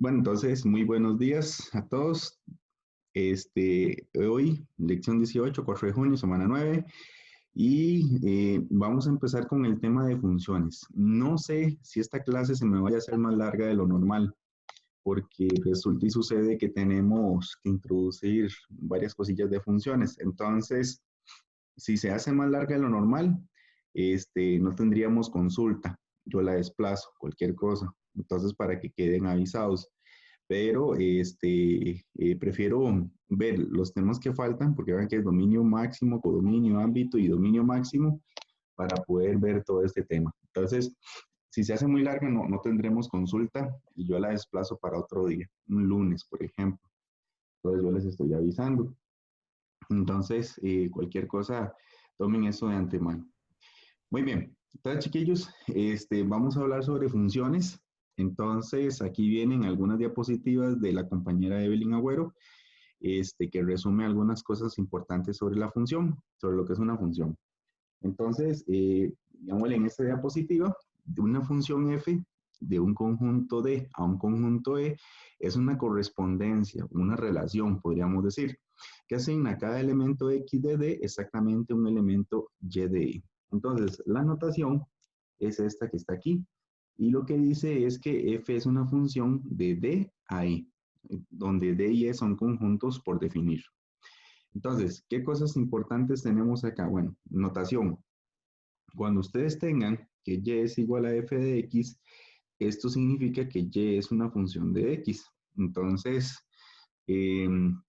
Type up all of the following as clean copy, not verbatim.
Bueno, entonces, muy buenos días a todos. Hoy, lección 18, 4 de junio, semana 9, y vamos a empezar con el tema de funciones. No sé si esta clase se me vaya a hacer más larga de lo normal, porque resulta y sucede que tenemos que introducir varias cosillas de funciones. Entonces, si se hace más larga de lo normal, no tendríamos consulta. Yo la desplazo, cualquier cosa. Entonces, para que queden avisados, pero prefiero ver los temas que faltan, porque vean que es dominio máximo, codominio, ámbito y dominio máximo, para poder ver todo este tema. Entonces, si se hace muy larga, no tendremos consulta y yo la desplazo para otro día, un lunes, por ejemplo. Entonces, yo les estoy avisando. Entonces, cualquier cosa, tomen eso de antemano. Muy bien. Entonces, chiquillos, vamos a hablar sobre funciones. Entonces, aquí vienen algunas diapositivas de la compañera Evelyn Agüero, que resume algunas cosas importantes sobre la función, sobre lo que es una función. Entonces, digámosle en esta diapositiva, de una función f de un conjunto D a un conjunto E es una correspondencia, una relación, podríamos decir, que asigna a cada elemento X de D exactamente un elemento Y de E. Entonces, la notación es esta que está aquí. Y lo que dice es que f es una función de D a E, donde D y E son conjuntos por definir. Entonces, ¿qué cosas importantes tenemos acá? Bueno, notación. Cuando ustedes tengan que y es igual a f de x, esto significa que y es una función de x. Entonces,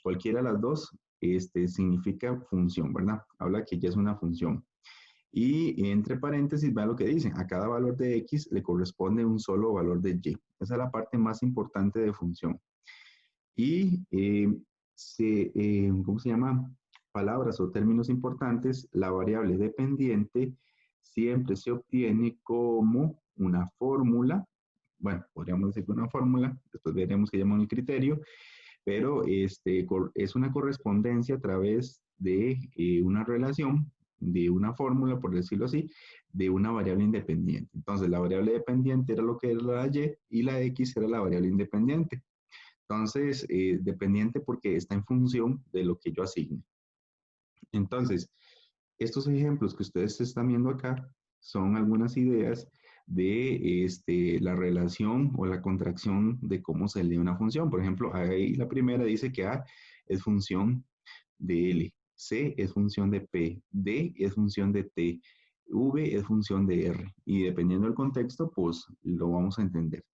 cualquiera de las dos significa función, ¿verdad? Habla que y es una función. Y entre paréntesis, vea lo que dice, a cada valor de x le corresponde un solo valor de y. Esa es la parte más importante de función. Y ¿cómo se llama? Palabras o términos importantes, la variable dependiente siempre se obtiene como una fórmula. Bueno, podríamos decir que una fórmula, después veremos qué llaman el criterio, pero es una correspondencia a través de una relación, de una fórmula, por decirlo así, de una variable independiente. Entonces, la variable dependiente era lo que era la y la x era la variable independiente. Entonces, dependiente porque está en función de lo que yo asigne. Entonces, estos ejemplos que ustedes están viendo acá son algunas ideas de la relación o la contracción de cómo se lee una función. Por ejemplo, ahí la primera dice que A es función de L, C es función de P, D es función de T, V es función de R. Y dependiendo del contexto, pues lo vamos a entender.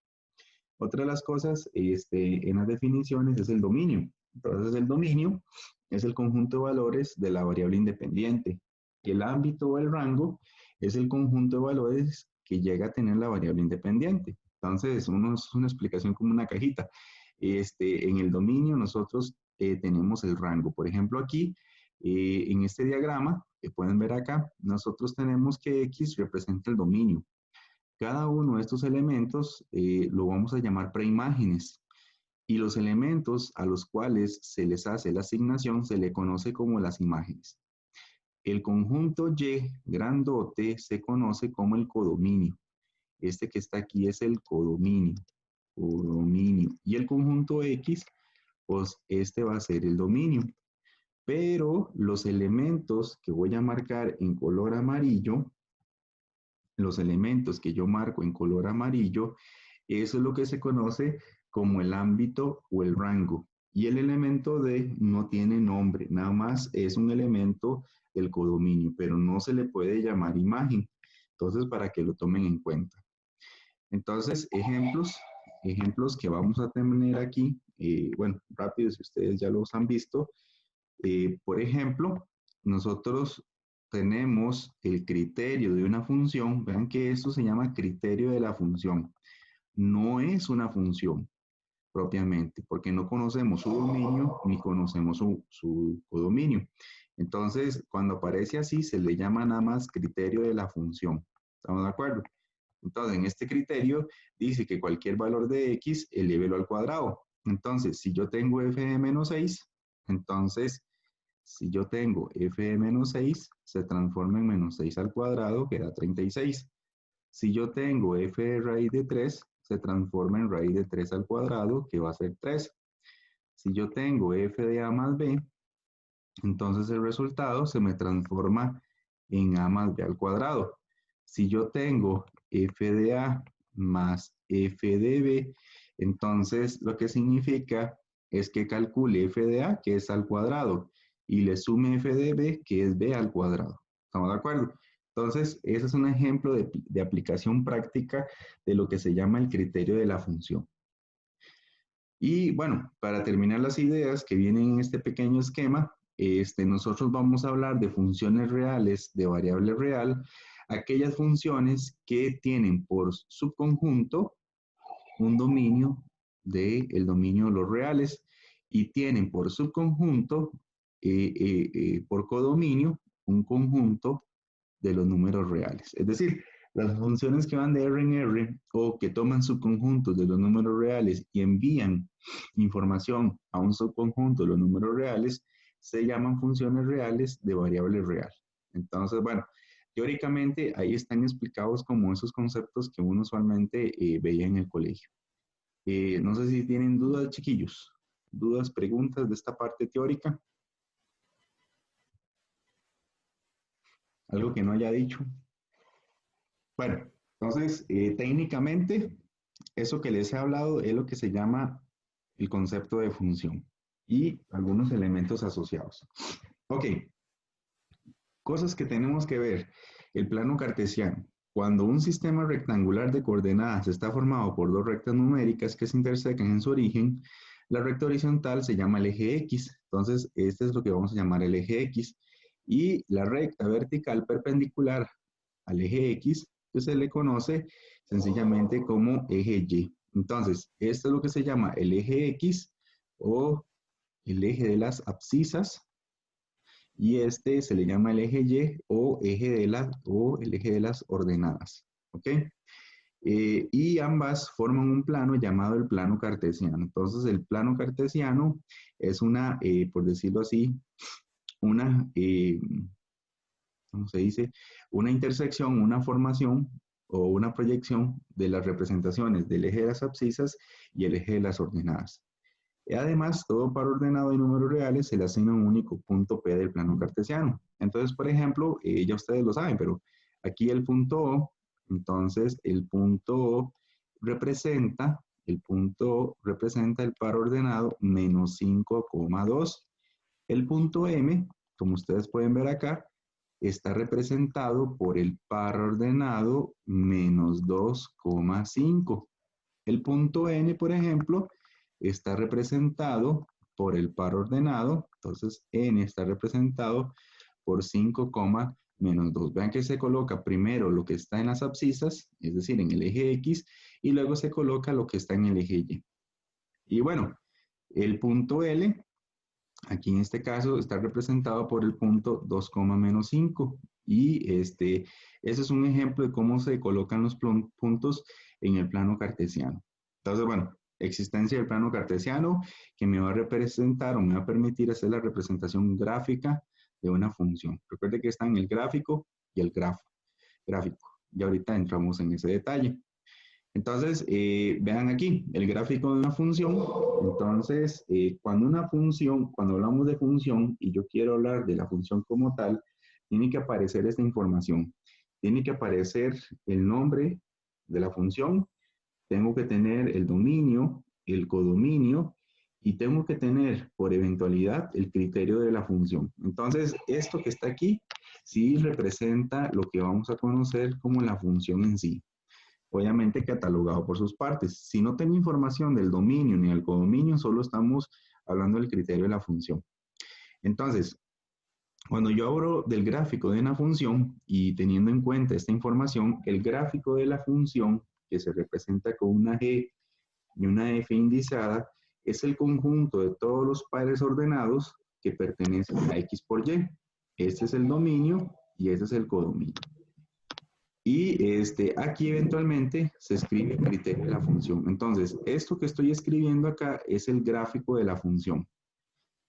Otra de las cosas en las definiciones es el dominio. Entonces, el dominio es el conjunto de valores de la variable independiente. El ámbito o el rango es el conjunto de valores que llega a tener la variable independiente. Entonces, es una explicación como una cajita. En el dominio nosotros tenemos el rango. Por ejemplo, aquí, en este diagrama, que pueden ver acá, nosotros tenemos que X representa el dominio. Cada uno de estos elementos lo vamos a llamar preimágenes y los elementos a los cuales se les hace la asignación se le conoce como las imágenes. El conjunto Y grandote se conoce como el codominio. Este que está aquí es el codominio. Codominio. Y el conjunto X, pues este va a ser el dominio. Pero los elementos que voy a marcar en color amarillo, los elementos que yo marco en color amarillo, eso es lo que se conoce como el ámbito o el rango. Y el elemento D no tiene nombre, nada más es un elemento del codominio, pero no se le puede llamar imagen. Entonces, para que lo tomen en cuenta. Entonces, ejemplos que vamos a tener aquí, bueno, rápido si ustedes ya los han visto. Por ejemplo, nosotros tenemos el criterio de una función, vean que esto se llama criterio de la función. No es una función propiamente, porque no conocemos su dominio ni conocemos su codominio. Entonces, cuando aparece así, se le llama nada más criterio de la función. ¿Estamos de acuerdo? Entonces, en este criterio dice que cualquier valor de x, elévelo al cuadrado. Entonces, si yo tengo f de menos 6, entonces, si yo tengo f de menos 6, se transforma en menos 6 al cuadrado, que da 36. Si yo tengo f de raíz de 3, se transforma en raíz de 3 al cuadrado, que va a ser 3. Si yo tengo f de a más b, entonces el resultado se me transforma en a más b al cuadrado. Si yo tengo f de a más f de b, entonces lo que significa es que calcule f de a, que es al cuadrado, y le sume f de b, que es b al cuadrado. ¿Estamos de acuerdo? Entonces, ese es un ejemplo de aplicación práctica de lo que se llama el criterio de la función. Y bueno, para terminar las ideas que vienen en este pequeño esquema, nosotros vamos a hablar de funciones reales de variable real, aquellas funciones que tienen por subconjunto un dominio del dominio de los reales y tienen por subconjunto, por codominio, un conjunto de los números reales. Es decir, las funciones que van de R en R o que toman subconjuntos de los números reales y envían información a un subconjunto de los números reales se llaman funciones reales de variable real. Entonces, bueno, teóricamente ahí están explicados como esos conceptos que uno usualmente veía en el colegio. No sé si tienen dudas, chiquillos. ¿Dudas, preguntas de esta parte teórica? ¿Algo que no haya dicho? Bueno, entonces, técnicamente, eso que les he hablado es lo que se llama el concepto de función y algunos elementos asociados. Ok, cosas que tenemos que ver. El plano cartesiano. Cuando un sistema rectangular de coordenadas está formado por dos rectas numéricas que se intersecan en su origen, la recta horizontal se llama el eje X. Entonces, este es lo que vamos a llamar el eje X. Y la recta vertical perpendicular al eje X, que se le conoce sencillamente como eje Y. Entonces, esto es lo que se llama el eje X o el eje de las abscisas y este se le llama el eje Y o el eje de las ordenadas. ¿Ok? Y ambas forman un plano llamado el plano cartesiano. Entonces, el plano cartesiano es una, por decirlo así, una, ¿cómo se dice? Una intersección, una formación o una proyección de las representaciones del eje de las abscisas y el eje de las ordenadas. Además, todo par ordenado de números reales se le asigna un único punto P del plano cartesiano. Entonces, por ejemplo, ya ustedes lo saben, pero aquí el punto O, entonces el punto O representa, el par ordenado menos 5,2. El punto M, como ustedes pueden ver acá, está representado por el par ordenado menos 2,5. El punto N, por ejemplo, está representado por el par ordenado, entonces N está representado por 5, menos 2. Vean que se coloca primero lo que está en las abscisas, es decir, en el eje X, y luego se coloca lo que está en el eje Y. Y bueno, el punto L, aquí en este caso, está representado por el punto 2, menos 5. Y ese es un ejemplo de cómo se colocan los puntos en el plano cartesiano. Entonces, bueno, existencia del plano cartesiano que me va a representar o me va a permitir hacer la representación gráfica de una función. Recuerde que está en el gráfico y el gráfico. Y ahorita entramos en ese detalle. Entonces, vean aquí, el gráfico de una función. Entonces, cuando hablamos de función y yo quiero hablar de la función como tal, tiene que aparecer esta información. Tiene que aparecer el nombre de la función, tengo que tener el dominio, el codominio, y tengo que tener, por eventualidad, el criterio de la función. Entonces, esto que está aquí, sí representa lo que vamos a conocer como la función en sí. Obviamente catalogado por sus partes. Si no tengo información del dominio ni del codominio, solo estamos hablando del criterio de la función. Entonces, cuando yo hablo del gráfico de una función y teniendo en cuenta esta información, el gráfico de la función, que se representa con una G y una F indizada, es el conjunto de todos los pares ordenados que pertenecen a X por Y. Este es el dominio y este es el codominio. Y aquí eventualmente se escribe el criterio de la función. Entonces, esto que estoy escribiendo acá es el gráfico de la función.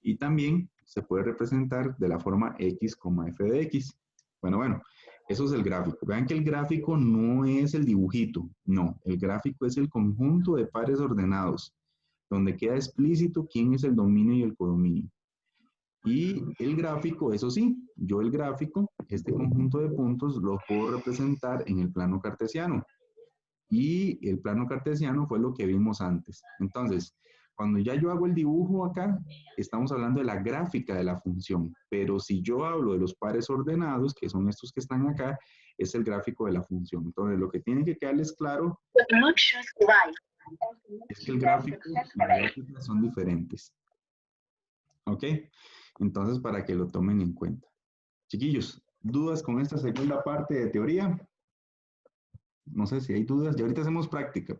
Y también se puede representar de la forma x, f de x. Bueno, Eso es el gráfico. Vean que el gráfico no es el dibujito, no. El gráfico es el conjunto de pares ordenados, donde queda explícito quién es el dominio y el codominio. Y el gráfico, eso sí, yo el gráfico, este conjunto de puntos, lo puedo representar en el plano cartesiano. Y el plano cartesiano fue lo que vimos antes. Entonces, cuando ya yo hago el dibujo acá, estamos hablando de la gráfica de la función. Pero si yo hablo de los pares ordenados, que son estos que están acá, es el gráfico de la función. Entonces, lo que tiene que quedarles claro es que el gráfico y la gráfica son diferentes. ¿Ok? Entonces, para que lo tomen en cuenta. Chiquillos, ¿dudas con esta segunda parte de teoría? No sé si hay dudas. Ya ahorita hacemos práctica,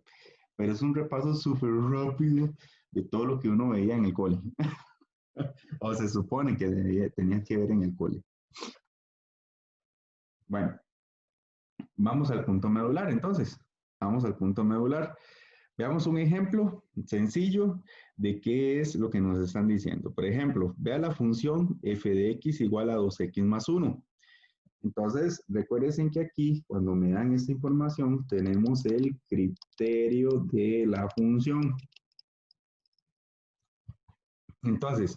pero es un repaso súper rápido de todo lo que uno veía en el cole. O se supone que tenía que ver en el cole. Bueno, vamos al punto medular entonces. Vamos al punto medular. Veamos un ejemplo sencillo de qué es lo que nos están diciendo. Por ejemplo, vea la función f de x igual a 2x más 1. Entonces, recuerden que aquí, cuando me dan esta información, tenemos el criterio de la función. Entonces,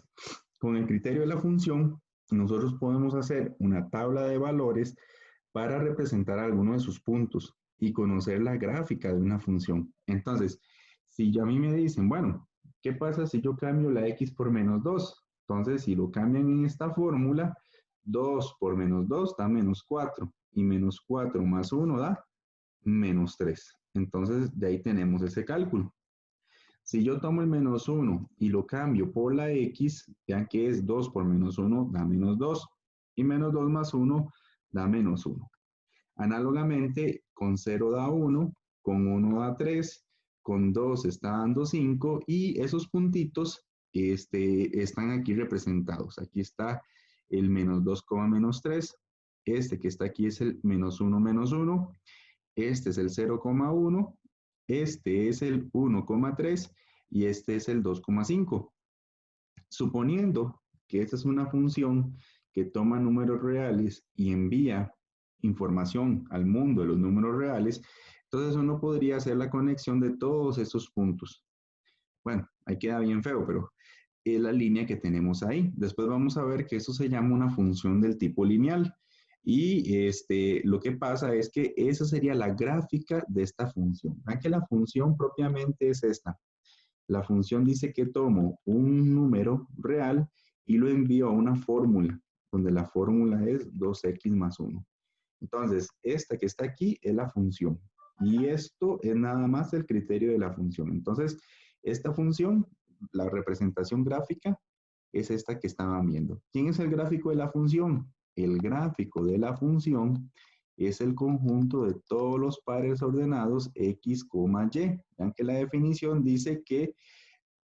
con el criterio de la función, nosotros podemos hacer una tabla de valores para representar alguno de sus puntos y conocer la gráfica de una función. Entonces, si a mí me dicen, bueno, ¿qué pasa si yo cambio la x por menos 2? Entonces, si lo cambian en esta fórmula, 2 por menos 2 da menos 4 y menos 4 más 1 da menos 3. Entonces, de ahí tenemos ese cálculo. Si yo tomo el menos 1 y lo cambio por la x, vean que es 2 por menos 1 da menos 2 y menos 2 más 1 da menos 1. Análogamente, con 0 da 1, con 1 da 3, con 2 está dando 5 y esos puntitos están aquí representados. Aquí está el menos 2, menos 3. Este que está aquí es el menos 1, menos 1. Este es el 0,1. Este es el 1,3 y este es el 2,5. Suponiendo que esta es una función que toma números reales y envía información al mundo de los números reales, entonces uno podría hacer la conexión de todos estos puntos. Bueno, ahí queda bien feo, pero es la línea que tenemos ahí. Después vamos a ver que eso se llama una función del tipo lineal. Y lo que pasa es que esa sería la gráfica de esta función. Vean que la función propiamente es esta. La función dice que tomo un número real y lo envío a una fórmula, donde la fórmula es 2x más 1. Entonces, esta que está aquí es la función. Y esto es nada más el criterio de la función. Entonces, esta función, la representación gráfica, es esta que estaban viendo. ¿Quién es el gráfico de la función? El gráfico de la función es el conjunto de todos los pares ordenados x, y. Vean que la definición dice que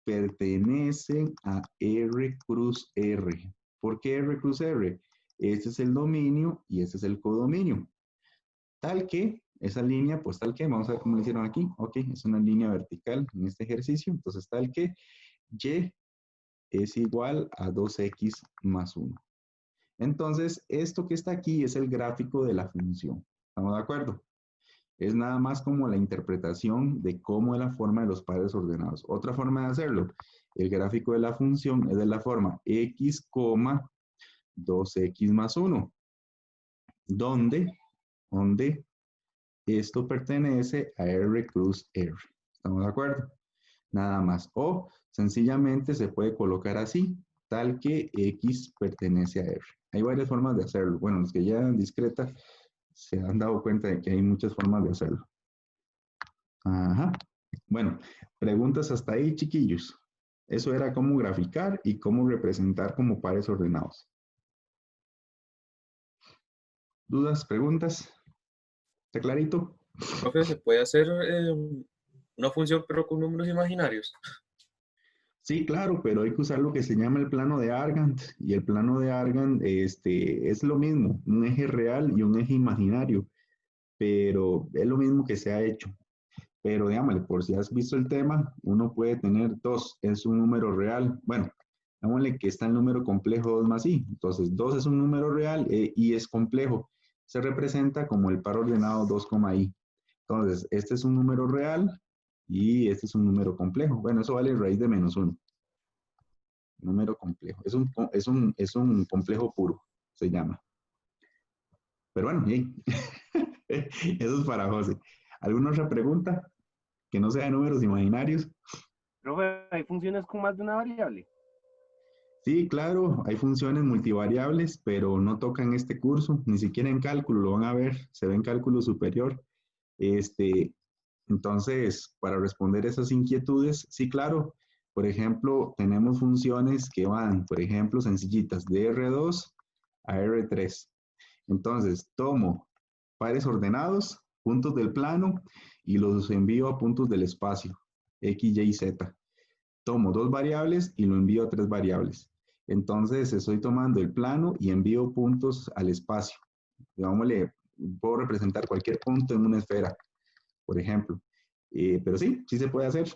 pertenecen a R cruz R. ¿Por qué R cruz R? Este es el dominio y este es el codominio. Tal que, esa línea, pues tal que, vamos a ver cómo lo hicieron aquí. Ok, es una línea vertical en este ejercicio. Entonces, tal que Y es igual a 2x más 1. Entonces, esto que está aquí es el gráfico de la función. ¿Estamos de acuerdo? Es nada más como la interpretación de cómo es la forma de los pares ordenados. Otra forma de hacerlo, el gráfico de la función es de la forma x, 2x más 1, donde esto pertenece a R cruz R. ¿Estamos de acuerdo? Nada más. O sencillamente se puede colocar así, tal que x pertenece a R. Hay varias formas de hacerlo. Bueno, los que ya eran discreta se han dado cuenta de que hay muchas formas de hacerlo. Ajá. Bueno, preguntas hasta ahí, chiquillos. Eso era cómo graficar y cómo representar como pares ordenados. ¿Dudas, preguntas? ¿Está clarito? Profe, ¿se puede hacer una función pero con números imaginarios? Sí, claro, pero hay que usar lo que se llama el plano de Argand. Y el plano de Argand es lo mismo, un eje real y un eje imaginario. Pero es lo mismo que se ha hecho. Pero digámosle, por si has visto el tema, uno puede tener 2, es un número real. Bueno, digámosle que está el número complejo 2 más i. Entonces, 2 es un número real y es complejo. se representa como el par ordenado 2,i. Entonces, este es un número real y este es un número complejo. Bueno, eso vale raíz de -1. Número complejo. Es un complejo puro, se llama. Pero bueno, bien. Eso es para José. ¿Alguna otra pregunta? Que no sea de números imaginarios. Profe, ¿hay funciones con más de una variable? Sí, claro, hay funciones multivariables, pero no tocan este curso, ni siquiera en cálculo, lo van a ver, se ve en cálculo superior. Entonces, para responder esas inquietudes, sí, claro, por ejemplo, tenemos funciones que van, por ejemplo, sencillitas, de R2 a R3. Entonces, tomo pares ordenados, puntos del plano, y los envío a puntos del espacio, X, Y, Z. Tomo dos variables y lo envío a tres variables. Entonces, estoy tomando el plano y envío puntos al espacio. Digámosle, puedo representar cualquier punto en una esfera, por ejemplo. Pero sí, sí se puede hacer,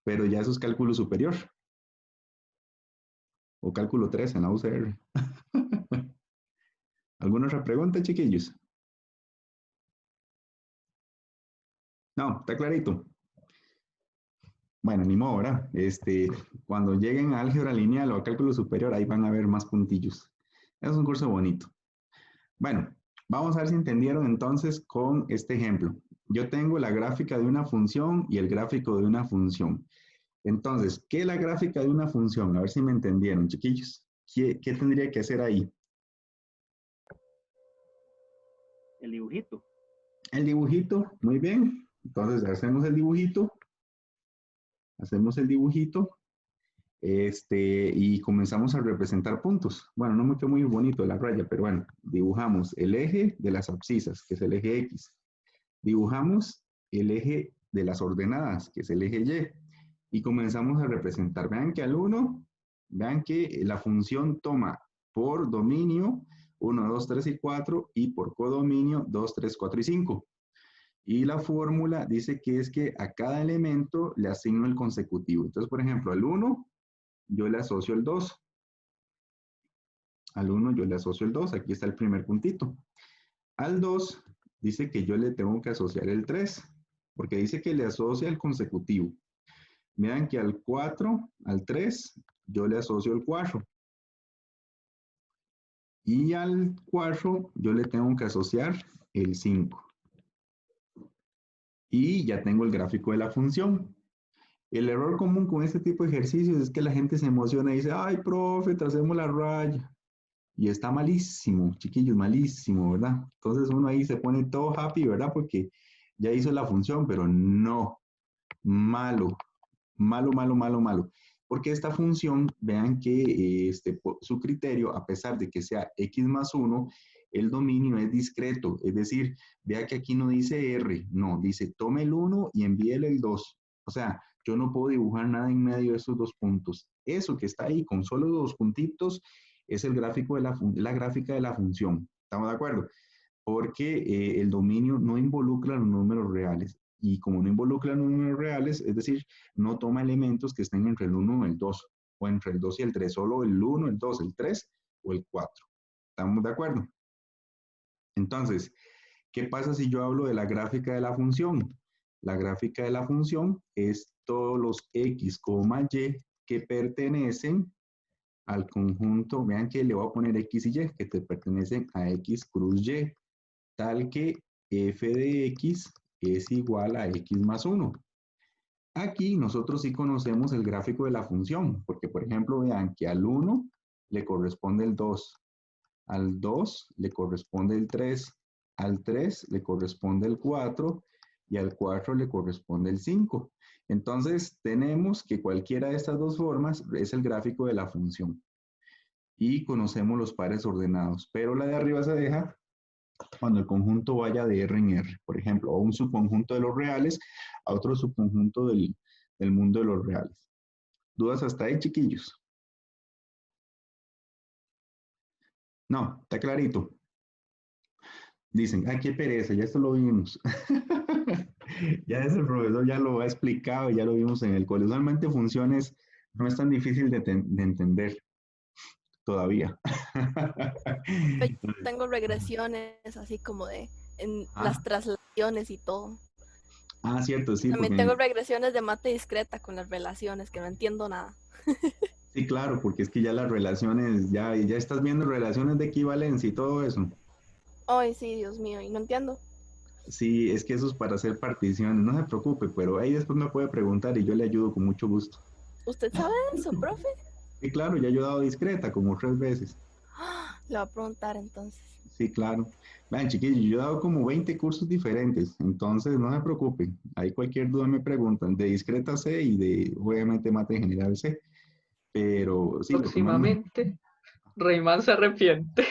pero ya eso es cálculo superior o cálculo 3 en la UCR. ¿Alguna otra pregunta, chiquillos? No, está clarito. Bueno, ni modo, ¿verdad? Cuando lleguen a álgebra lineal o a cálculo superior, ahí van a ver más puntillos. Es un curso bonito. Bueno, vamos a ver si entendieron entonces con este ejemplo. Yo tengo la gráfica de una función y el gráfico de una función. Entonces, ¿qué es la gráfica de una función? A ver si me entendieron, chiquillos. ¿Qué tendría que hacer ahí? El dibujito. El dibujito, muy bien. Entonces, hacemos el dibujito. Hacemos el dibujito. Y comenzamos a representar puntos. Bueno, no me quedó muy bonito la raya, pero bueno, dibujamos el eje de las abscisas, que es el eje X. Dibujamos el eje de las ordenadas, que es el eje Y. Y comenzamos a representar. Vean que al 1, vean que la función toma por dominio 1, 2, 3 y 4 y por codominio 2, 3, 4 y 5. Y la fórmula dice que es que a cada elemento le asigno el consecutivo. Entonces, por ejemplo, al 1 yo le asocio el 2. Al 1 yo le asocio el 2. Aquí está el primer puntito. Al 2 dice que yo le tengo que asociar el 3, porque dice que le asocia el consecutivo. Vean que al 4, al 3, yo le asocio el 4. Y al 4 yo le tengo que asociar el 5. Y ya tengo el gráfico de la función. El error común con este tipo de ejercicios es que la gente se emociona y dice, ay, profe, tracemos la raya. Y está malísimo, chiquillos, malísimo, ¿verdad? Entonces uno ahí se pone todo happy, ¿verdad? Porque ya hizo la función, pero no, malo, malo, malo, malo, malo. Porque esta función, vean que su criterio, a pesar de que sea x más 1, el dominio es discreto. Es decir, vea que aquí no dice R, no, dice tome el 1 y envíele el 2. O sea, yo no puedo dibujar nada en medio de esos dos puntos. Eso que está ahí con solo dos puntitos es el gráfico de la gráfica de la función. ¿Estamos de acuerdo? Porque el dominio no involucra los números reales. Y como no involucra los números reales, es decir, no toma elementos que estén entre el 1 y el 2, o entre el 2 y el 3, solo el 1, el 2, el 3 o el 4. ¿Estamos de acuerdo? Entonces, ¿qué pasa si yo hablo de la gráfica de la función? La gráfica de la función es todos los x, y que pertenecen al conjunto, vean que le voy a poner x y y, que te pertenecen a x cruz y, tal que f de x es igual a x más 1. Aquí nosotros sí conocemos el gráfico de la función, porque por ejemplo vean que al 1 le corresponde el 2, al 2 le corresponde el 3, al 3 le corresponde el 4 y al 4 le corresponde el 5. Entonces tenemos que cualquiera de estas dos formas es el gráfico de la función. Y conocemos los pares ordenados, pero la de arriba se deja cuando el conjunto vaya de R en R, por ejemplo, o un subconjunto de los reales a otro subconjunto del mundo de los reales. ¿Dudas hasta ahí, chiquillos? No, está clarito. Dicen, ay, qué pereza, ya esto lo vimos. Ya ese profesor ya lo ha explicado, ya lo vimos en el cole. Usualmente funciones no es tan difícil de entender todavía. Yo tengo regresiones así como de en Ah, las traslaciones y todo. cierto, sí, También porque tengo regresiones de mate discreta con las relaciones, que no entiendo nada. sí, claro, porque es que ya las relaciones, ya estás viendo relaciones de equivalencia y todo eso. Ay, sí, Dios mío, y no entiendo. Sí, es que eso es para hacer particiones, no se preocupe, pero ahí después me puede preguntar y yo le ayudo con mucho gusto. ¿Usted sabe eso, profe? Sí, claro, ya he ayudado discreta como 3 veces. Le voy a preguntar entonces. Sí, claro. Vean, chiquillos, yo he dado como 20 cursos diferentes, entonces no se preocupen. Ahí cualquier duda me preguntan. De discreta sé y de, obviamente, mate en general sé. Pero sí, lo que más me... Próximamente, Rayman se arrepiente.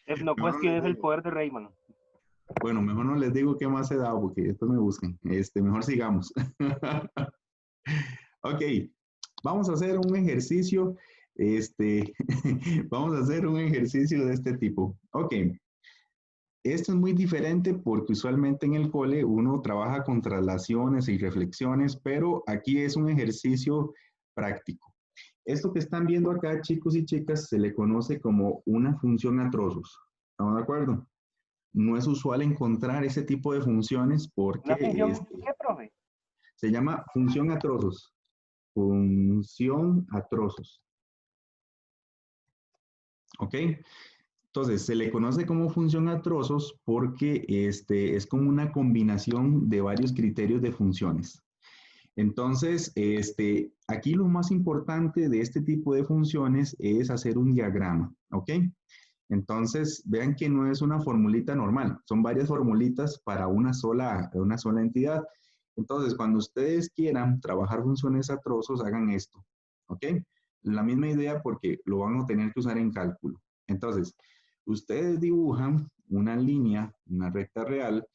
No Mejor no les cuestiones el digo. poder de Rayman. Bueno, mejor no les digo qué más he dado porque después me busquen. Mejor sigamos. Ok, vamos a hacer un ejercicio. Vamos a hacer un ejercicio de este tipo. Ok, esto es muy diferente porque usualmente en el cole uno trabaja con traslaciones y reflexiones, pero aquí es un ejercicio práctico. Esto que están viendo acá, chicos y chicas, se le conoce como una función a trozos. ¿Estamos de acuerdo? No es usual encontrar ese tipo de funciones porque ¿Una función qué, profe? se llama función a trozos. Función a trozos. ¿Ok? Entonces, se le conoce como función a trozos porque es como una combinación de varios criterios de funciones. Entonces, aquí lo más importante de este tipo de funciones es hacer un diagrama, ¿ok? Entonces, vean que no es una formulita normal, son varias formulitas para una sola entidad. Entonces, cuando ustedes quieran trabajar funciones a trozos, hagan esto, ¿ok? La misma idea porque lo van a tener que usar en cálculo. Entonces, ustedes dibujan una línea, una recta real,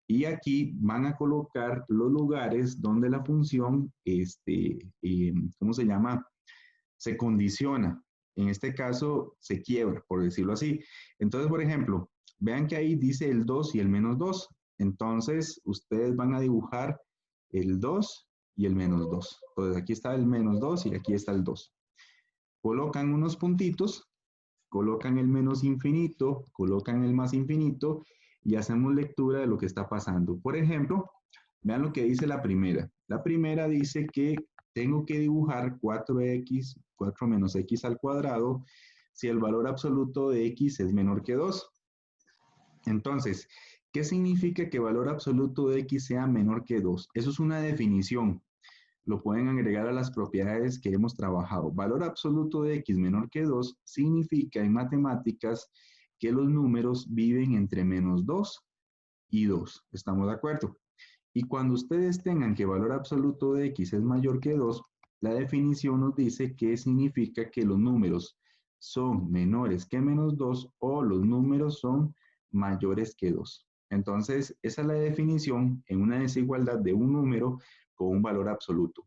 y aquí van a colocar los lugares donde la función, ¿cómo se llama? Se condiciona. En este caso, se quiebra, por decirlo así. Entonces, por ejemplo, vean que ahí dice el 2 y el menos 2. Entonces, ustedes van a dibujar el 2 y el menos 2. Entonces, aquí está el menos 2 y aquí está el 2. Colocan unos puntitos, colocan el menos infinito, colocan el más infinito y hacemos lectura de lo que está pasando. Por ejemplo, vean lo que dice la primera. La primera dice que tengo que dibujar 4x, 4 menos x al cuadrado, si el valor absoluto de x es menor que 2. Entonces, ¿qué significa que valor absoluto de x sea menor que 2? Eso es una definición. Lo pueden agregar a las propiedades que hemos trabajado. Valor absoluto de x menor que 2 significa en matemáticas que los números viven entre menos 2 y 2. ¿Estamos de acuerdo? Y cuando ustedes tengan que valor absoluto de x es mayor que 2, la definición nos dice que significa que los números son menores que menos 2 o los números son mayores que 2. Entonces, esa es la definición en una desigualdad de un número con un valor absoluto.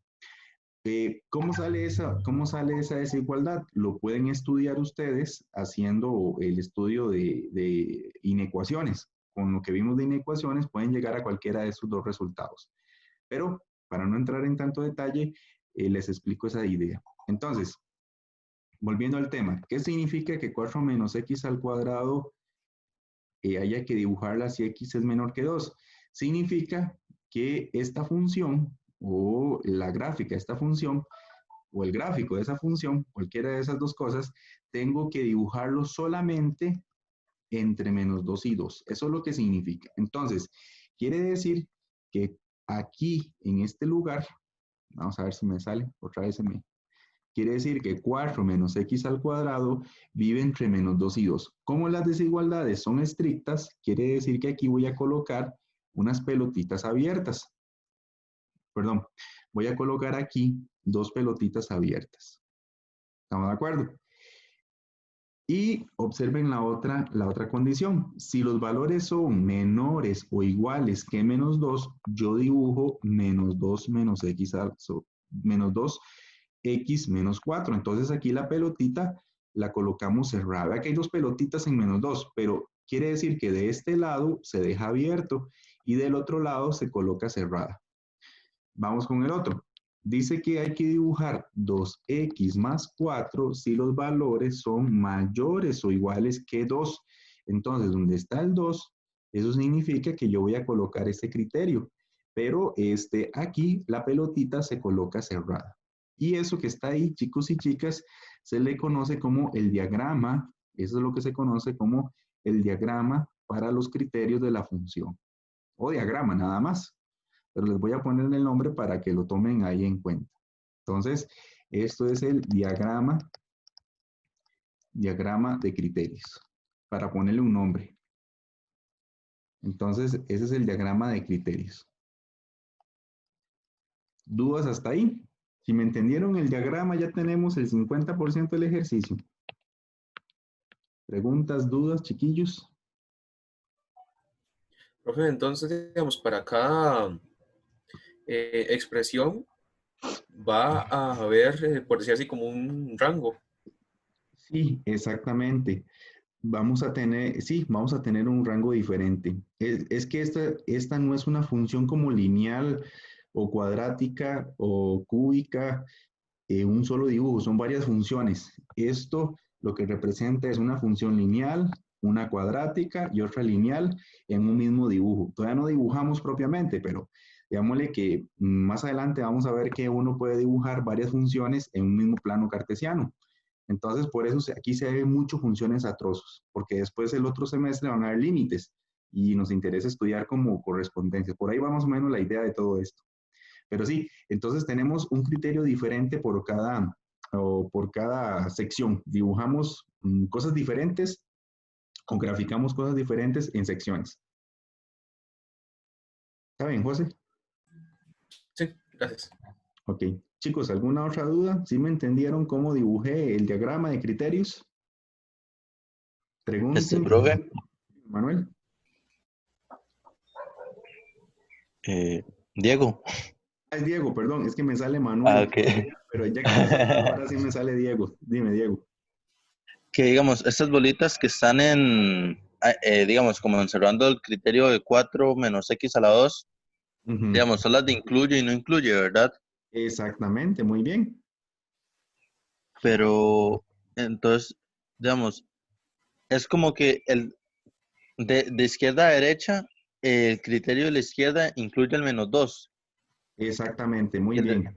¿Cómo sale esa desigualdad? Lo pueden estudiar ustedes haciendo el estudio de inecuaciones. Con lo que vimos de inecuaciones pueden llegar a cualquiera de esos dos resultados. Pero para no entrar en tanto detalle, les explico esa idea. Entonces, volviendo al tema, ¿qué significa que 4 menos x al cuadrado haya que dibujarla si x es menor que 2? Significa que esta función o la gráfica de esta función o el gráfico de esa función, cualquiera de esas dos cosas, tengo que dibujarlo solamente entre menos 2 y 2. Eso es lo que significa. Entonces, quiere decir que aquí, en este lugar, vamos a ver si me sale, otra vez quiere decir que 4 menos x al cuadrado vive entre menos 2 y 2. Como las desigualdades son estrictas, quiere decir que aquí voy a colocar unas pelotitas abiertas. Perdón, voy a colocar aquí dos pelotitas abiertas. ¿Estamos de acuerdo? Y observen la otra condición. Si los valores son menores o iguales que menos 2, yo dibujo menos 2 menos x, menos 2x menos 4. Entonces aquí la pelotita la colocamos cerrada. Aquí hay dos pelotitas en menos 2, pero quiere decir que de este lado se deja abierto y del otro lado se coloca cerrada. Vamos con el otro. Dice que hay que dibujar 2x más 4 si los valores son mayores o iguales que 2. Entonces, donde está el 2, eso significa que yo voy a colocar este criterio. Pero aquí la pelotita se coloca cerrada. Y eso que está ahí, chicos y chicas, se le conoce como el diagrama. Eso es lo que se conoce como el diagrama para los criterios de la función. O diagrama, nada más. Pero les voy a poner el nombre para que lo tomen ahí en cuenta. Entonces, esto es el diagrama de criterios, para ponerle un nombre. Entonces, ese es el diagrama de criterios. ¿Dudas hasta ahí? Si me entendieron el diagrama, ya tenemos el 50% del ejercicio. ¿Preguntas, dudas, chiquillos? Profe, entonces, digamos, para cada expresión va a haber, por decir así, como un rango. Sí, exactamente. Vamos a tener un rango diferente. Es que esta no es una función como lineal o cuadrática o cúbica, un solo dibujo, son varias funciones. Esto lo que representa es una función lineal, una cuadrática y otra lineal en un mismo dibujo. Todavía no dibujamos propiamente, pero digámosle que más adelante vamos a ver que uno puede dibujar varias funciones en un mismo plano cartesiano. Entonces, por eso aquí se ven mucho funciones a trozos, porque después el otro semestre van a haber límites y nos interesa estudiar como correspondencia. Por ahí va más o menos la idea de todo esto. Pero sí, entonces tenemos un criterio diferente por cada sección. Dibujamos cosas diferentes o graficamos cosas diferentes en secciones. ¿Está bien, José? Sí, gracias. Ok. Chicos, ¿alguna otra duda? ¿Sí me entendieron cómo dibujé el diagrama de criterios? Pregunten. Profe, Manuel. Diego. Ah, es Diego, perdón, es que me sale Manuel. Ok. Pero ya que ahora sí me sale Diego. Dime, Diego. Que digamos, estas bolitas que están digamos, como encerrando el criterio de 4 menos x a la 2, Ujú. digamos, son las de incluye y no incluye, ¿verdad? Exactamente, muy bien. Pero, entonces, digamos, es como que de izquierda a derecha, el criterio de la izquierda incluye el menos 2. Exactamente, muy Y bien.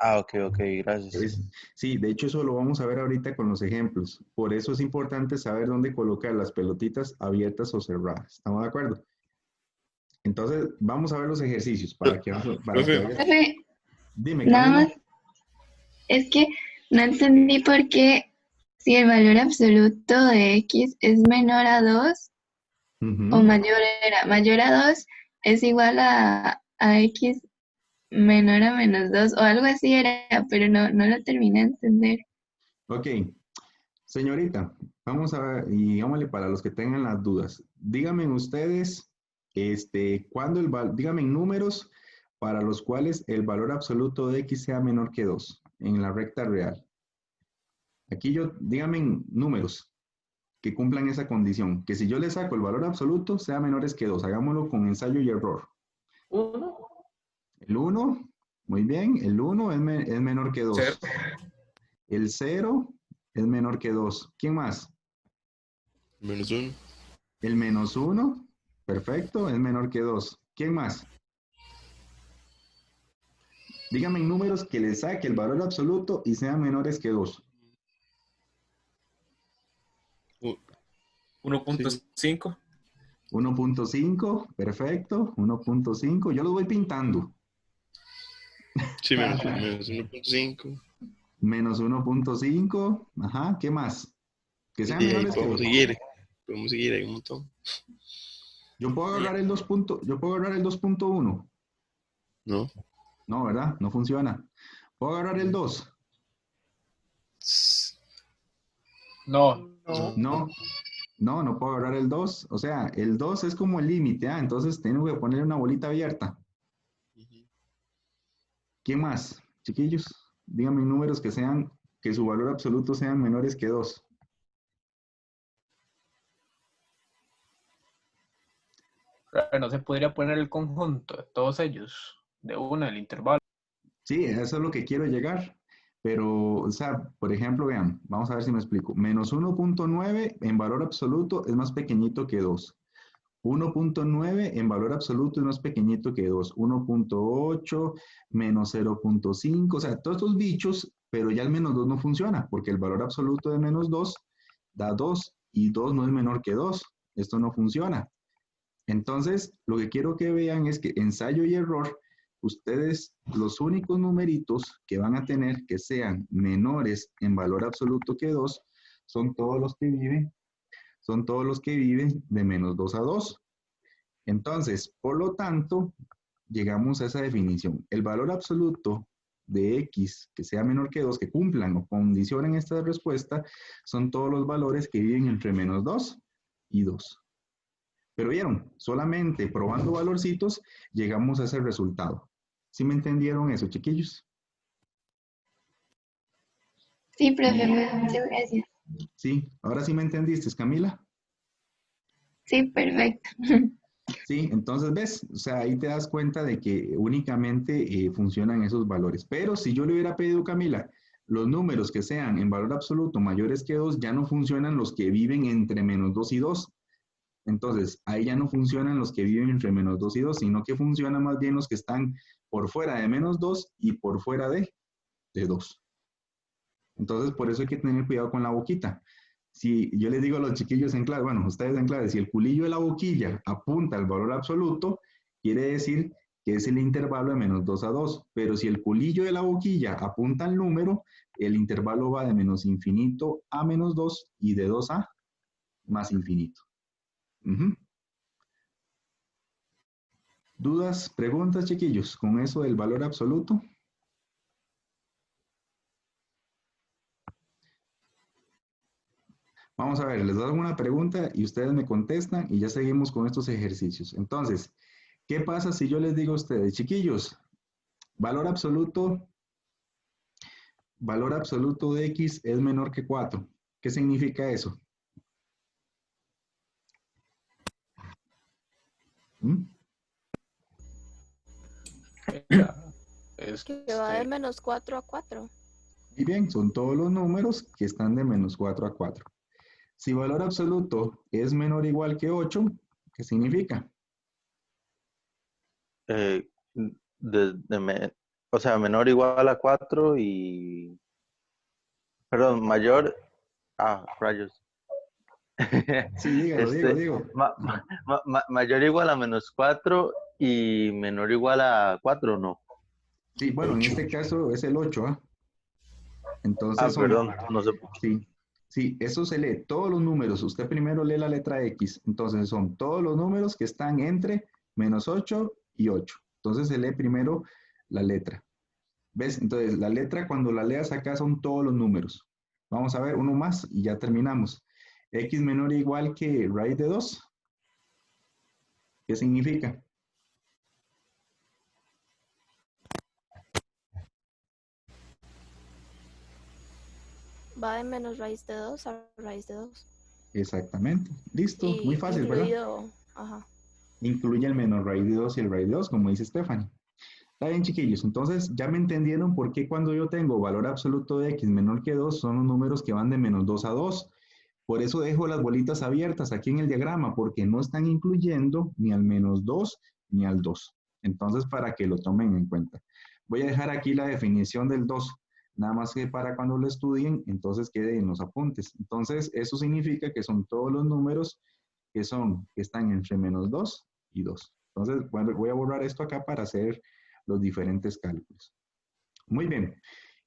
Ok, gracias. Sí, de hecho eso lo vamos a ver ahorita con los ejemplos. Por eso es importante saber dónde colocar las pelotitas abiertas o cerradas. ¿Estamos de acuerdo? Entonces, vamos a ver los ejercicios para que Profe, vayas. Profe, Dime, nada Camila. más, es que no entendí por qué si el valor absoluto de x es menor a 2 o Ujú. mayor a 2 es igual a x menor a menos 2 o algo así era, pero no lo terminé de entender. Ok, señorita, vamos a ver, y digámosle para los que tengan las dudas, díganme ustedes, díganme en números para los cuales el valor absoluto de x sea menor que 2 en la recta real. Aquí díganme en números que cumplan esa condición, que si yo le saco el valor absoluto sea menores que 2, hagámoslo con ensayo y error. 1. El 1, muy bien, el 1 es menor que 2. 0, El 0 es menor que 2. ¿Quién más? -1. El -1, perfecto, es menor que 2. ¿Quién más? Dígame en números que le saque el valor absoluto y sean menores que 2. 1.5, 1.5, perfecto, 1.5. Yo lo voy pintando. Sí, -1.5. Menos 1.5, ajá, ¿qué más? Que sean Y ahí menores que 2. podemos seguir, hay un montón. Yo puedo agarrar el 2.1. ¿No? No, ¿verdad? No funciona. ¿Puedo agarrar el 2? No. No puedo agarrar el 2. O sea, el 2 es como el límite, entonces tengo que ponerle una bolita abierta. ¿Qué más, chiquillos? Díganme números que su valor absoluto sean menores que 2. No se podría poner el conjunto de todos ellos, de una, el intervalo. Sí, eso es lo que quiero llegar. Pero, o sea, por ejemplo, vean, vamos a ver si me explico. Menos 1.9 en valor absoluto es más pequeñito que 2. 1.9 en valor absoluto es más pequeñito que 2. 1.8 menos 0.5, o sea, todos estos bichos, pero ya el menos 2 no funciona, porque el valor absoluto de menos 2 da 2 y 2 no es menor que 2. Esto no funciona. Entonces, lo que quiero que vean es que ensayo y error, ustedes los únicos numeritos que van a tener que sean menores en valor absoluto que 2 son todos los que viven de menos 2 a 2. Entonces, por lo tanto, llegamos a esa definición. El valor absoluto de x que sea menor que 2, que cumplan o condicionen esta respuesta, son todos los valores que viven entre menos 2 y 2. Pero vieron, solamente probando valorcitos llegamos a ese resultado. ¿Sí me entendieron eso, chiquillos? Sí, profe, muchas gracias. Sí, ahora sí me entendiste, Camila. Sí, perfecto. Sí, entonces ves, o sea, ahí te das cuenta de que únicamente funcionan esos valores. Pero si yo le hubiera pedido, Camila, los números que sean en valor absoluto mayores que 2, ya no funcionan los que viven entre menos 2 y 2. Entonces, ahí ya no funcionan los que viven entre menos 2 y 2, sino que funcionan más bien los que están por fuera de menos 2 y por fuera de 2. Entonces, por eso hay que tener cuidado con la boquita. Si yo les digo a los chiquillos en clase, bueno, ustedes en clase, si el culillo de la boquilla apunta al valor absoluto, quiere decir que es el intervalo de menos 2 a 2. Pero si el culillo de la boquilla apunta al número, el intervalo va de menos infinito a menos 2 y de 2 a más infinito. ¿Dudas, preguntas, chiquillos, con eso del valor absoluto? Vamos a ver, les doy una pregunta y ustedes me contestan y ya seguimos con estos ejercicios. Entonces, ¿qué pasa si yo les digo a ustedes, chiquillos, valor absoluto de x es menor que 4? ¿Qué significa eso? Que va de menos 4 a 4. Muy bien, son todos los números que están de menos 4 a 4. Si valor absoluto es menor o igual que 8, ¿qué significa? O sea, menor o igual a 4 y... Perdón, mayor... rayos. Sí, dígalo, digo. Mayor o igual a menos 4 y menor o igual a 4, ¿no? Sí, bueno, en este caso es el 8, ¿ah? Entonces perdón, no sé. Sí, eso se lee, todos los números. Usted primero lee la letra X, entonces son todos los números que están entre menos 8 y 8. Entonces se lee primero la letra. ¿Ves? Entonces la letra cuando la leas acá son todos los números. Vamos a ver uno más y ya terminamos. X menor o igual que raíz de 2. ¿Qué significa? Va de menos raíz de 2 a raíz de 2. Exactamente. Listo. Y muy fácil, incluido, ¿verdad? Ajá. Incluye el menos raíz de 2 y el raíz de 2, como dice Stephanie. Está bien, chiquillos. Entonces, ya me entendieron por qué cuando yo tengo valor absoluto de x menor que 2 son los números que van de menos 2 a 2. Por eso dejo las bolitas abiertas aquí en el diagrama, porque no están incluyendo ni al menos 2 ni al 2. Entonces, para que lo tomen en cuenta. Voy a dejar aquí la definición del 2, nada más que para cuando lo estudien, entonces quede en los apuntes. Entonces, eso significa que son todos los números que están entre menos 2 y 2. Entonces, bueno, voy a borrar esto acá para hacer los diferentes cálculos. Muy bien.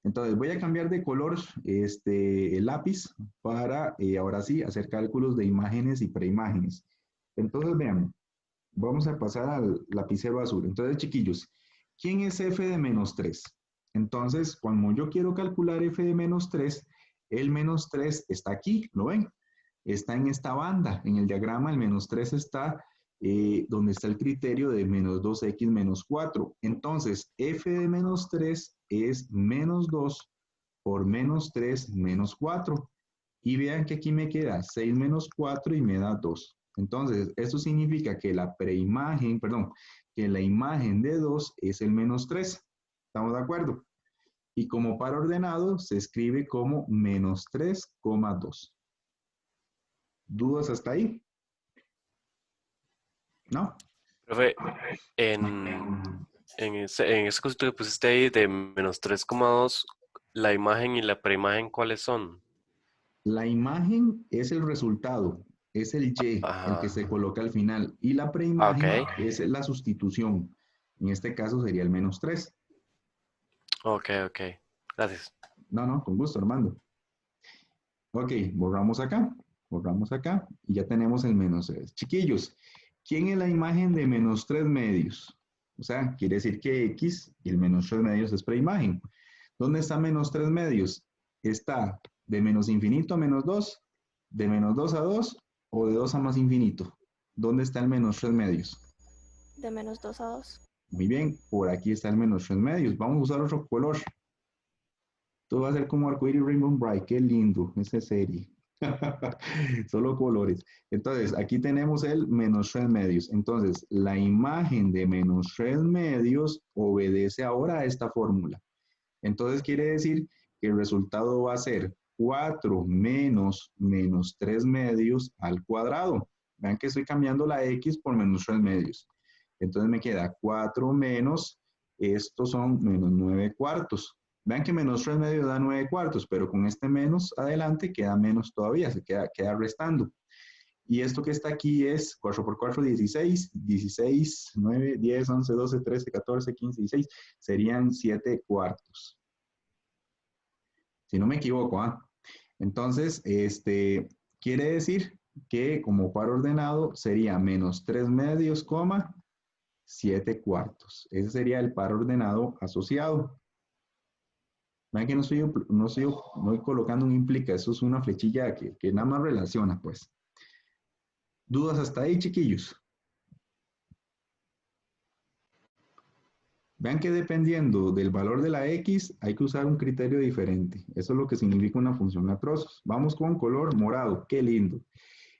Entonces, voy a cambiar de color el lápiz para, ahora sí, hacer cálculos de imágenes y preimágenes. Entonces, vean, vamos a pasar al lapicero azul. Entonces, chiquillos, ¿quién es f de menos 3? Entonces, cuando yo quiero calcular f de menos 3, el menos 3 está aquí, ¿lo ven? Está en esta banda. En el diagrama, el menos 3 está donde está el criterio de menos 2x menos 4. Entonces, f de menos 3 es menos 2 por menos 3 menos 4. Y vean que aquí me queda 6 menos 4 y me da 2. Entonces, eso significa que la preimagen, perdón, que la imagen de 2 es el menos 3. ¿Estamos de acuerdo? Y como par ordenado se escribe como menos 3,2. ¿Dudas hasta ahí? ¿No? Profe, en ese cosito que pusiste ahí de menos 3,2, la imagen y la preimagen, ¿cuáles son? La imagen es el resultado, es el Y, el que Ajá. se coloca al final. Y la Ah, preimagen ok. es la sustitución. En este caso sería el menos 3. Ok, ok. Gracias. No, con gusto, Armando. Ok, borramos acá y ya tenemos el menos 3. Chiquillos, ¿quién es la imagen de menos 3 medios? O sea, quiere decir que X y el menos 3 medios es preimagen. ¿Dónde está menos 3 medios? Está de menos infinito a menos 2, de menos 2 a 2 o de 2 a más infinito. ¿Dónde está el menos 3 medios? De menos 2 a 2. Muy bien, por aquí está el menos 3 medios. Vamos a usar otro color. Todo va a ser como arcoíris Rainbow Bright. Qué lindo, esa serie. Solo colores. Entonces, aquí tenemos el menos 3 medios. Entonces, la imagen de menos 3 medios obedece ahora a esta fórmula. Entonces, quiere decir que el resultado va a ser 4 menos menos 3 medios al cuadrado. Vean que estoy cambiando la X por menos 3 medios. Entonces, me queda 4 menos, estos son menos 9 cuartos. Vean que menos 3 medios da 9 cuartos, pero con este menos adelante queda menos todavía, se queda restando. Y esto que está aquí es 4 por 4, 16, 16, 9, 10, 11, 12, 13, 14, 15, 16, serían 7 cuartos. Si no me equivoco, ¿ah? Entonces, quiere decir que como par ordenado sería menos 3 medios, 7 cuartos. Ese sería el par ordenado asociado. Vean que no estoy colocando un implica, eso es una flechilla que nada más relaciona, pues. ¿Dudas hasta ahí, chiquillos? Vean que dependiendo del valor de la X, hay que usar un criterio diferente. Eso es lo que significa una función a trozos. Vamos con color morado, qué lindo.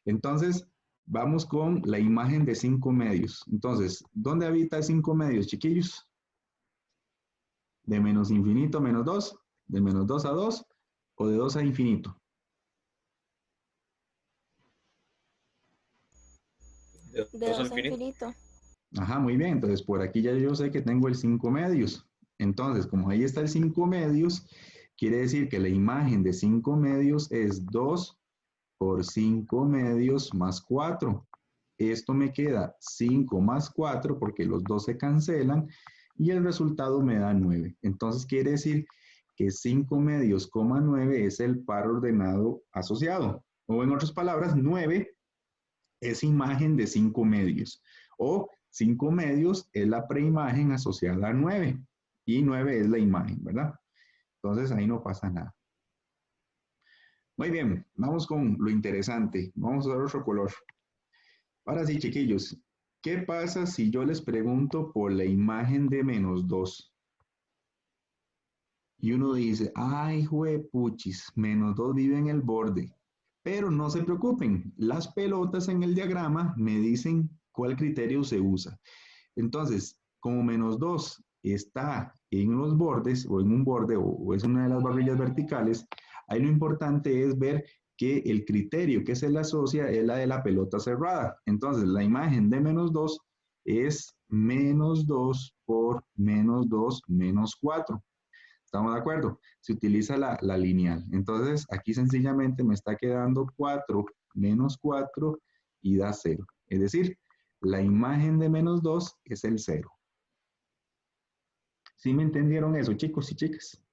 Entonces, vamos con la imagen de 5 medios. Entonces, ¿dónde habita 5 medios, chiquillos? De menos infinito a menos 2, de menos 2 a 2 o de 2 a infinito. De De 2 al 2 a infinito. infinito. Ajá, muy bien. Entonces, por aquí ya yo sé que tengo el 5 medios. Entonces, como ahí está el 5 medios, quiere decir que la imagen de 5 medios es 2 por 5 medios más 4. Esto me queda 5 más 4 porque los dos se cancelan y el resultado me da 9. Entonces, quiere decir que 5 medios, 9 es el par ordenado asociado. O en otras palabras, 9 es imagen de 5 medios. O 5 medios es la preimagen asociada a 9. Y 9 es la imagen, ¿verdad? Entonces ahí no pasa nada. Muy bien, vamos con lo interesante. Vamos a usar otro color. Ahora sí, chiquillos, ¿qué pasa si yo les pregunto por la imagen de menos 2? Y uno dice, ay, juepuchis, menos 2 vive en el borde. Pero no se preocupen, las pelotas en el diagrama me dicen cuál criterio se usa. Entonces, como menos 2 está en los bordes o en un borde o es una de las barrillas verticales, ahí lo importante es ver que el criterio que se le asocia es la de la pelota cerrada. Entonces, la imagen de menos 2 es menos 2 por menos 2 menos 4. ¿Estamos de acuerdo? Se utiliza la lineal. Entonces, aquí sencillamente me está quedando 4 menos 4 y da 0. Es decir, la imagen de menos 2 es el 0. ¿Sí me entendieron eso, chicos y chicas?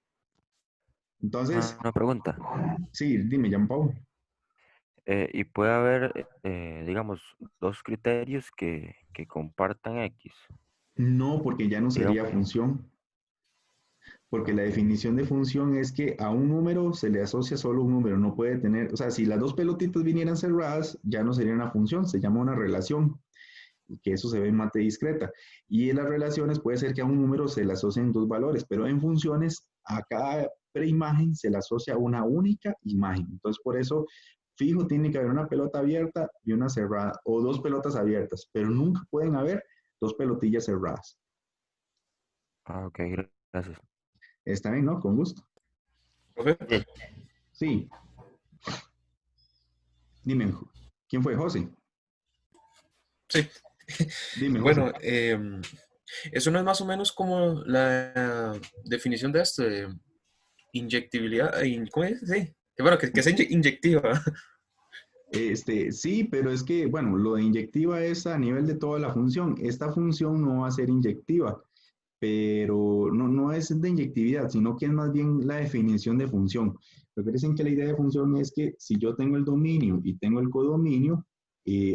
Entonces, Una pregunta. sí, dime, Jean-Paul. Y puede haber, digamos, dos criterios que compartan X. No, porque ya no sería Digamos, función. Porque la definición de función es que a un número se le asocia solo un número, no puede tener, o sea, si las dos pelotitas vinieran cerradas, ya no sería una función, se llama una relación, que eso se ve en mate discreta. Y en las relaciones puede ser que a un número se le asocien dos valores, pero en funciones a cada preimagen se le asocia una única imagen. Entonces, por eso, fijo, tiene que haber una pelota abierta y una cerrada, o dos pelotas abiertas, pero nunca pueden haber dos pelotillas cerradas. ok, Gracias. Está bien, ¿no? Con gusto. Profe, Sí. Dime, ¿quién fue? José. sí. Dime, José. Bueno, eso no es más o menos como la definición de esto, de inyectibilidad. ¿Cómo es? Sí. Que bueno, que sea inyectiva. Sí, pero es que, bueno, lo de inyectiva es a nivel de toda la función. Esta función no va a ser inyectiva, pero no es de inyectividad, sino que es más bien la definición de función. Lo que dicen que la idea de función es que si yo tengo el dominio y tengo el codominio,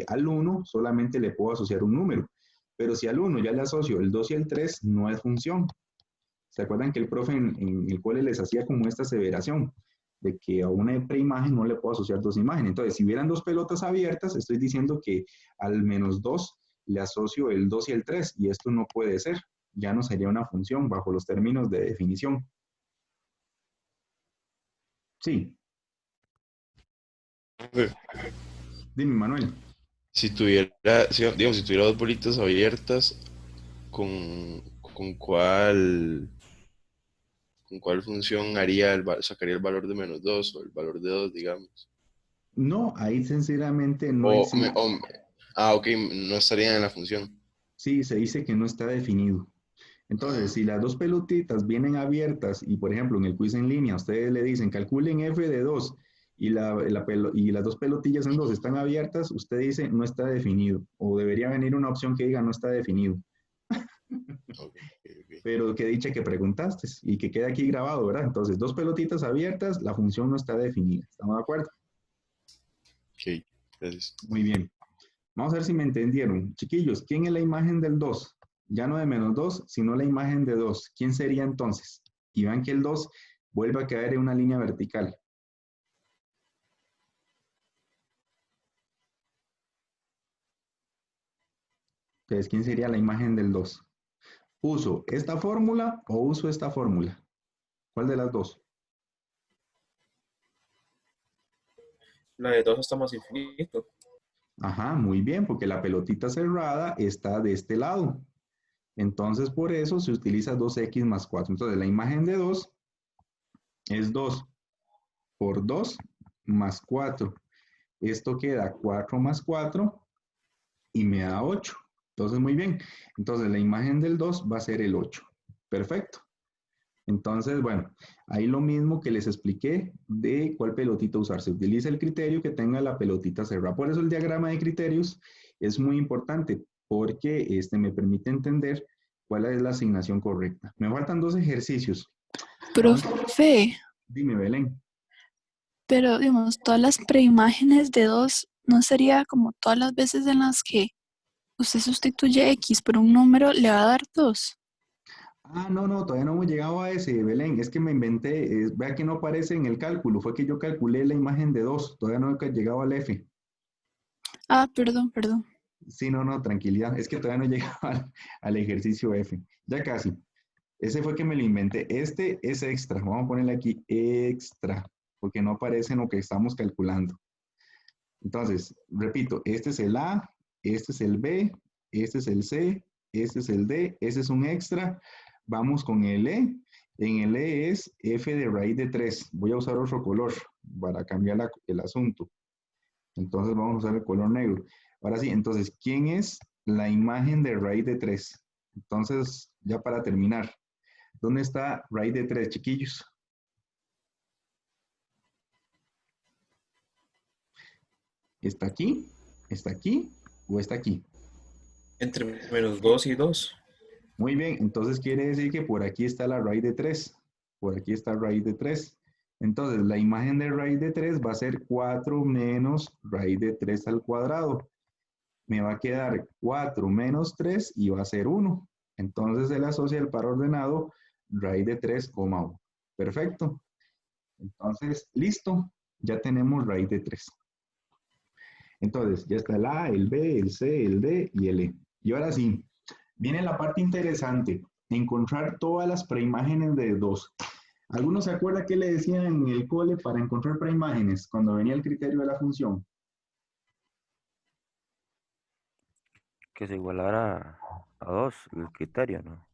al uno solamente le puedo asociar un número, pero si al uno ya le asocio el 2 y el 3 no es función. ¿Se acuerdan que el profe en el cual les hacía como esta aseveración? De que a una preimagen no le puedo asociar dos imágenes. Entonces, si hubieran dos pelotas abiertas, estoy diciendo que al menos 2 le asocio el 2 y el 3, y esto no puede ser. Ya no sería una función bajo los términos de definición. Sí, Profe, dime, Manuel. si tuviera, digamos, si tuviera dos bolitas abiertas, ¿con, con cuál, con cuál función sacaría el valor de -2 o el valor de 2, digamos? No, ahí sinceramente no O, existe. ok, no estarían en la función. Sí, se dice que no está definido. Entonces, Ah, si las dos pelotitas vienen abiertas y, por ejemplo, en el quiz en línea, ustedes le dicen calculen f de 2 y, y las dos pelotillas en 2 están abiertas, usted dice no está definido. O debería venir una opción que diga no está definido. ok, ok. Pero que dicha que preguntaste y que queda aquí grabado, ¿verdad? Entonces, dos pelotitas abiertas, la función no está definida. ¿Estamos de acuerdo? Ok, gracias. Muy bien. Vamos a ver si me entendieron. Chiquillos, ¿quién es la imagen del 2? Ya no de -2, sino la imagen de 2. ¿Quién sería entonces? Y vean que el 2 vuelve a caer en una línea vertical. Entonces, ¿quién sería la imagen del 2? ¿Uso esta fórmula o uso esta fórmula? ¿Cuál de las dos? La de 2 hasta más infinito. Ajá, muy bien, porque la pelotita cerrada está de este lado. Entonces, por eso se utiliza 2x más 4. Entonces, la imagen de 2 es 2 por 2 más 4. Esto queda 4 más 4 y me da 8. Entonces, muy bien. Entonces, la imagen del 2 va a ser el 8. Perfecto. Entonces, bueno, ahí lo mismo que les expliqué de cuál pelotita usar. Se utiliza el criterio que tenga la pelotita cerrada. Por eso el diagrama de criterios es muy importante, porque me permite entender cuál es la asignación correcta. Me faltan dos ejercicios. Profe, Dime, Belén. pero digamos, todas las preimágenes de 2 no sería como todas las veces en las que usted sustituye X por un número, le va a dar 2. Ah, no, todavía no hemos llegado a ese, Belén. Es que me inventé, vea que no aparece en el cálculo. Fue que yo calculé la imagen de 2. Todavía no he llegado al F. Ah, perdón. Sí, no, tranquilidad. Es que todavía no he llegado al ejercicio F. Ya casi. Ese fue que me lo inventé. Este es extra. Vamos a ponerle aquí extra, porque no aparece en lo que estamos calculando. Entonces, repito, este es el A, este es el B, este es el C, este es el D, ese es un extra. Vamos con el E. En el E es f de raíz de 3. Voy a usar otro color para cambiar el asunto. Entonces vamos a usar el color negro. Ahora sí, entonces, ¿quién es la imagen de raíz de 3? Entonces, ya para terminar, ¿dónde está raíz de 3, chiquillos? ¿Está aquí? ¿Está aquí? ¿O está aquí? Entre -2 y 2. Muy bien, entonces quiere decir que por aquí está la raíz de 3. Por aquí está raíz de 3. Entonces, la imagen de raíz de 3 va a ser 4 menos raíz de 3 al cuadrado. Me va a quedar 4 menos 3 y va a ser 1. Entonces, se le asocia el par ordenado raíz de 3,1. Perfecto. Entonces, listo. Ya tenemos raíz de 3. Entonces, ya está el A, el B, el C, el D y el E. Y ahora sí, viene la parte interesante, encontrar todas las preimágenes de 2. ¿Alguno se acuerda qué le decían en el cole para encontrar preimágenes cuando venía el criterio de la función? Que se igualara a 2 el criterio, ¿no?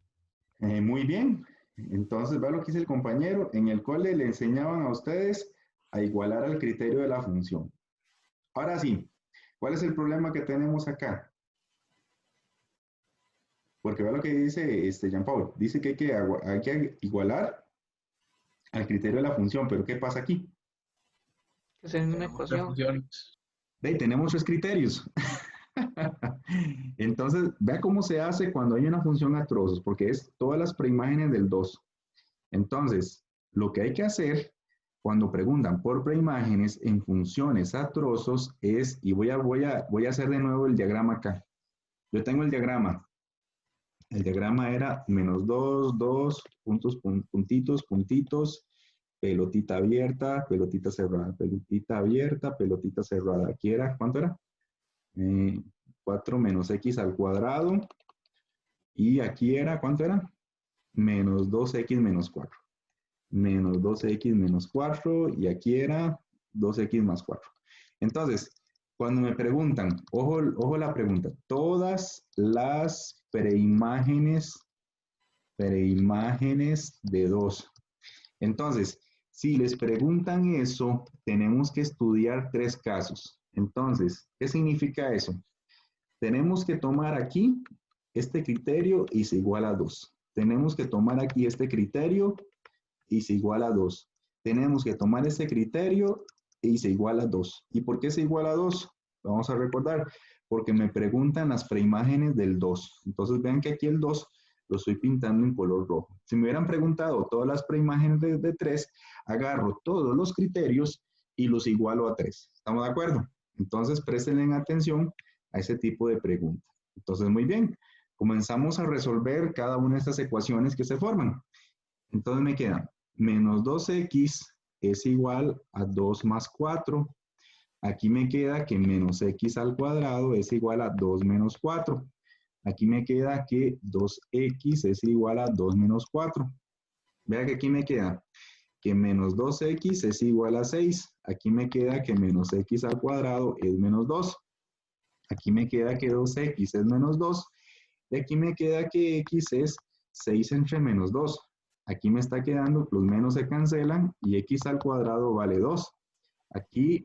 Muy bien. Entonces, vea lo que dice el compañero. En el cole le enseñaban a ustedes a igualar al criterio de la función. Ahora sí, ¿cuál es el problema que tenemos acá? Porque vea lo que dice Jean-Paul. Dice que hay que igualar al criterio de la función, pero ¿qué pasa aquí? Es en una Tenemos tres ecuación. funciones. Ve, tenemos tres criterios. Entonces, vea cómo se hace cuando hay una función a trozos, porque es todas las preimágenes del 2. Entonces, lo que hay que hacer cuando preguntan por preimágenes en funciones a trozos es, y voy a hacer de nuevo el diagrama acá. Yo tengo el diagrama. El diagrama era -2, 2, puntos, puntitos, puntitos, pelotita abierta, pelotita cerrada, pelotita abierta, pelotita cerrada. Aquí era, ¿cuánto era? 4 menos x al cuadrado. Y aquí era, ¿cuánto era? Menos 2x menos 4. Menos 2x menos 4. Y aquí era 2x más 4. Entonces, cuando me preguntan, ojo la pregunta, todas las preimágenes de 2. Entonces, si les preguntan eso, tenemos que estudiar 3 casos. Entonces, ¿qué significa eso? Tenemos que tomar aquí este criterio y se iguala a 2. Tenemos que tomar aquí este criterio y se iguala a 2. Tenemos que tomar este criterio y se iguala a 2. ¿Y por qué se iguala a 2? Vamos a recordar, porque me preguntan las preimágenes del 2. Entonces vean que aquí el 2 lo estoy pintando en color rojo. Si me hubieran preguntado todas las preimágenes de 3, agarro todos los criterios y los igualo a 3. ¿Estamos de acuerdo? Entonces presten atención a ese tipo de preguntas. Entonces, muy bien. Comenzamos a resolver cada una de estas ecuaciones que se forman. Entonces me queda menos 2x es igual a 2 más 4. Aquí me queda que menos x al cuadrado es igual a 2 menos 4. Aquí me queda que 2x es igual a 2 menos 4. Vea que aquí me queda que menos 2x es igual a 6. Aquí me queda que menos x al cuadrado es menos 2. Aquí me queda que 2x es menos 2. Y aquí me queda que x es 6 entre menos 2. Aquí me está quedando, los menos se cancelan y x al cuadrado vale 2. Aquí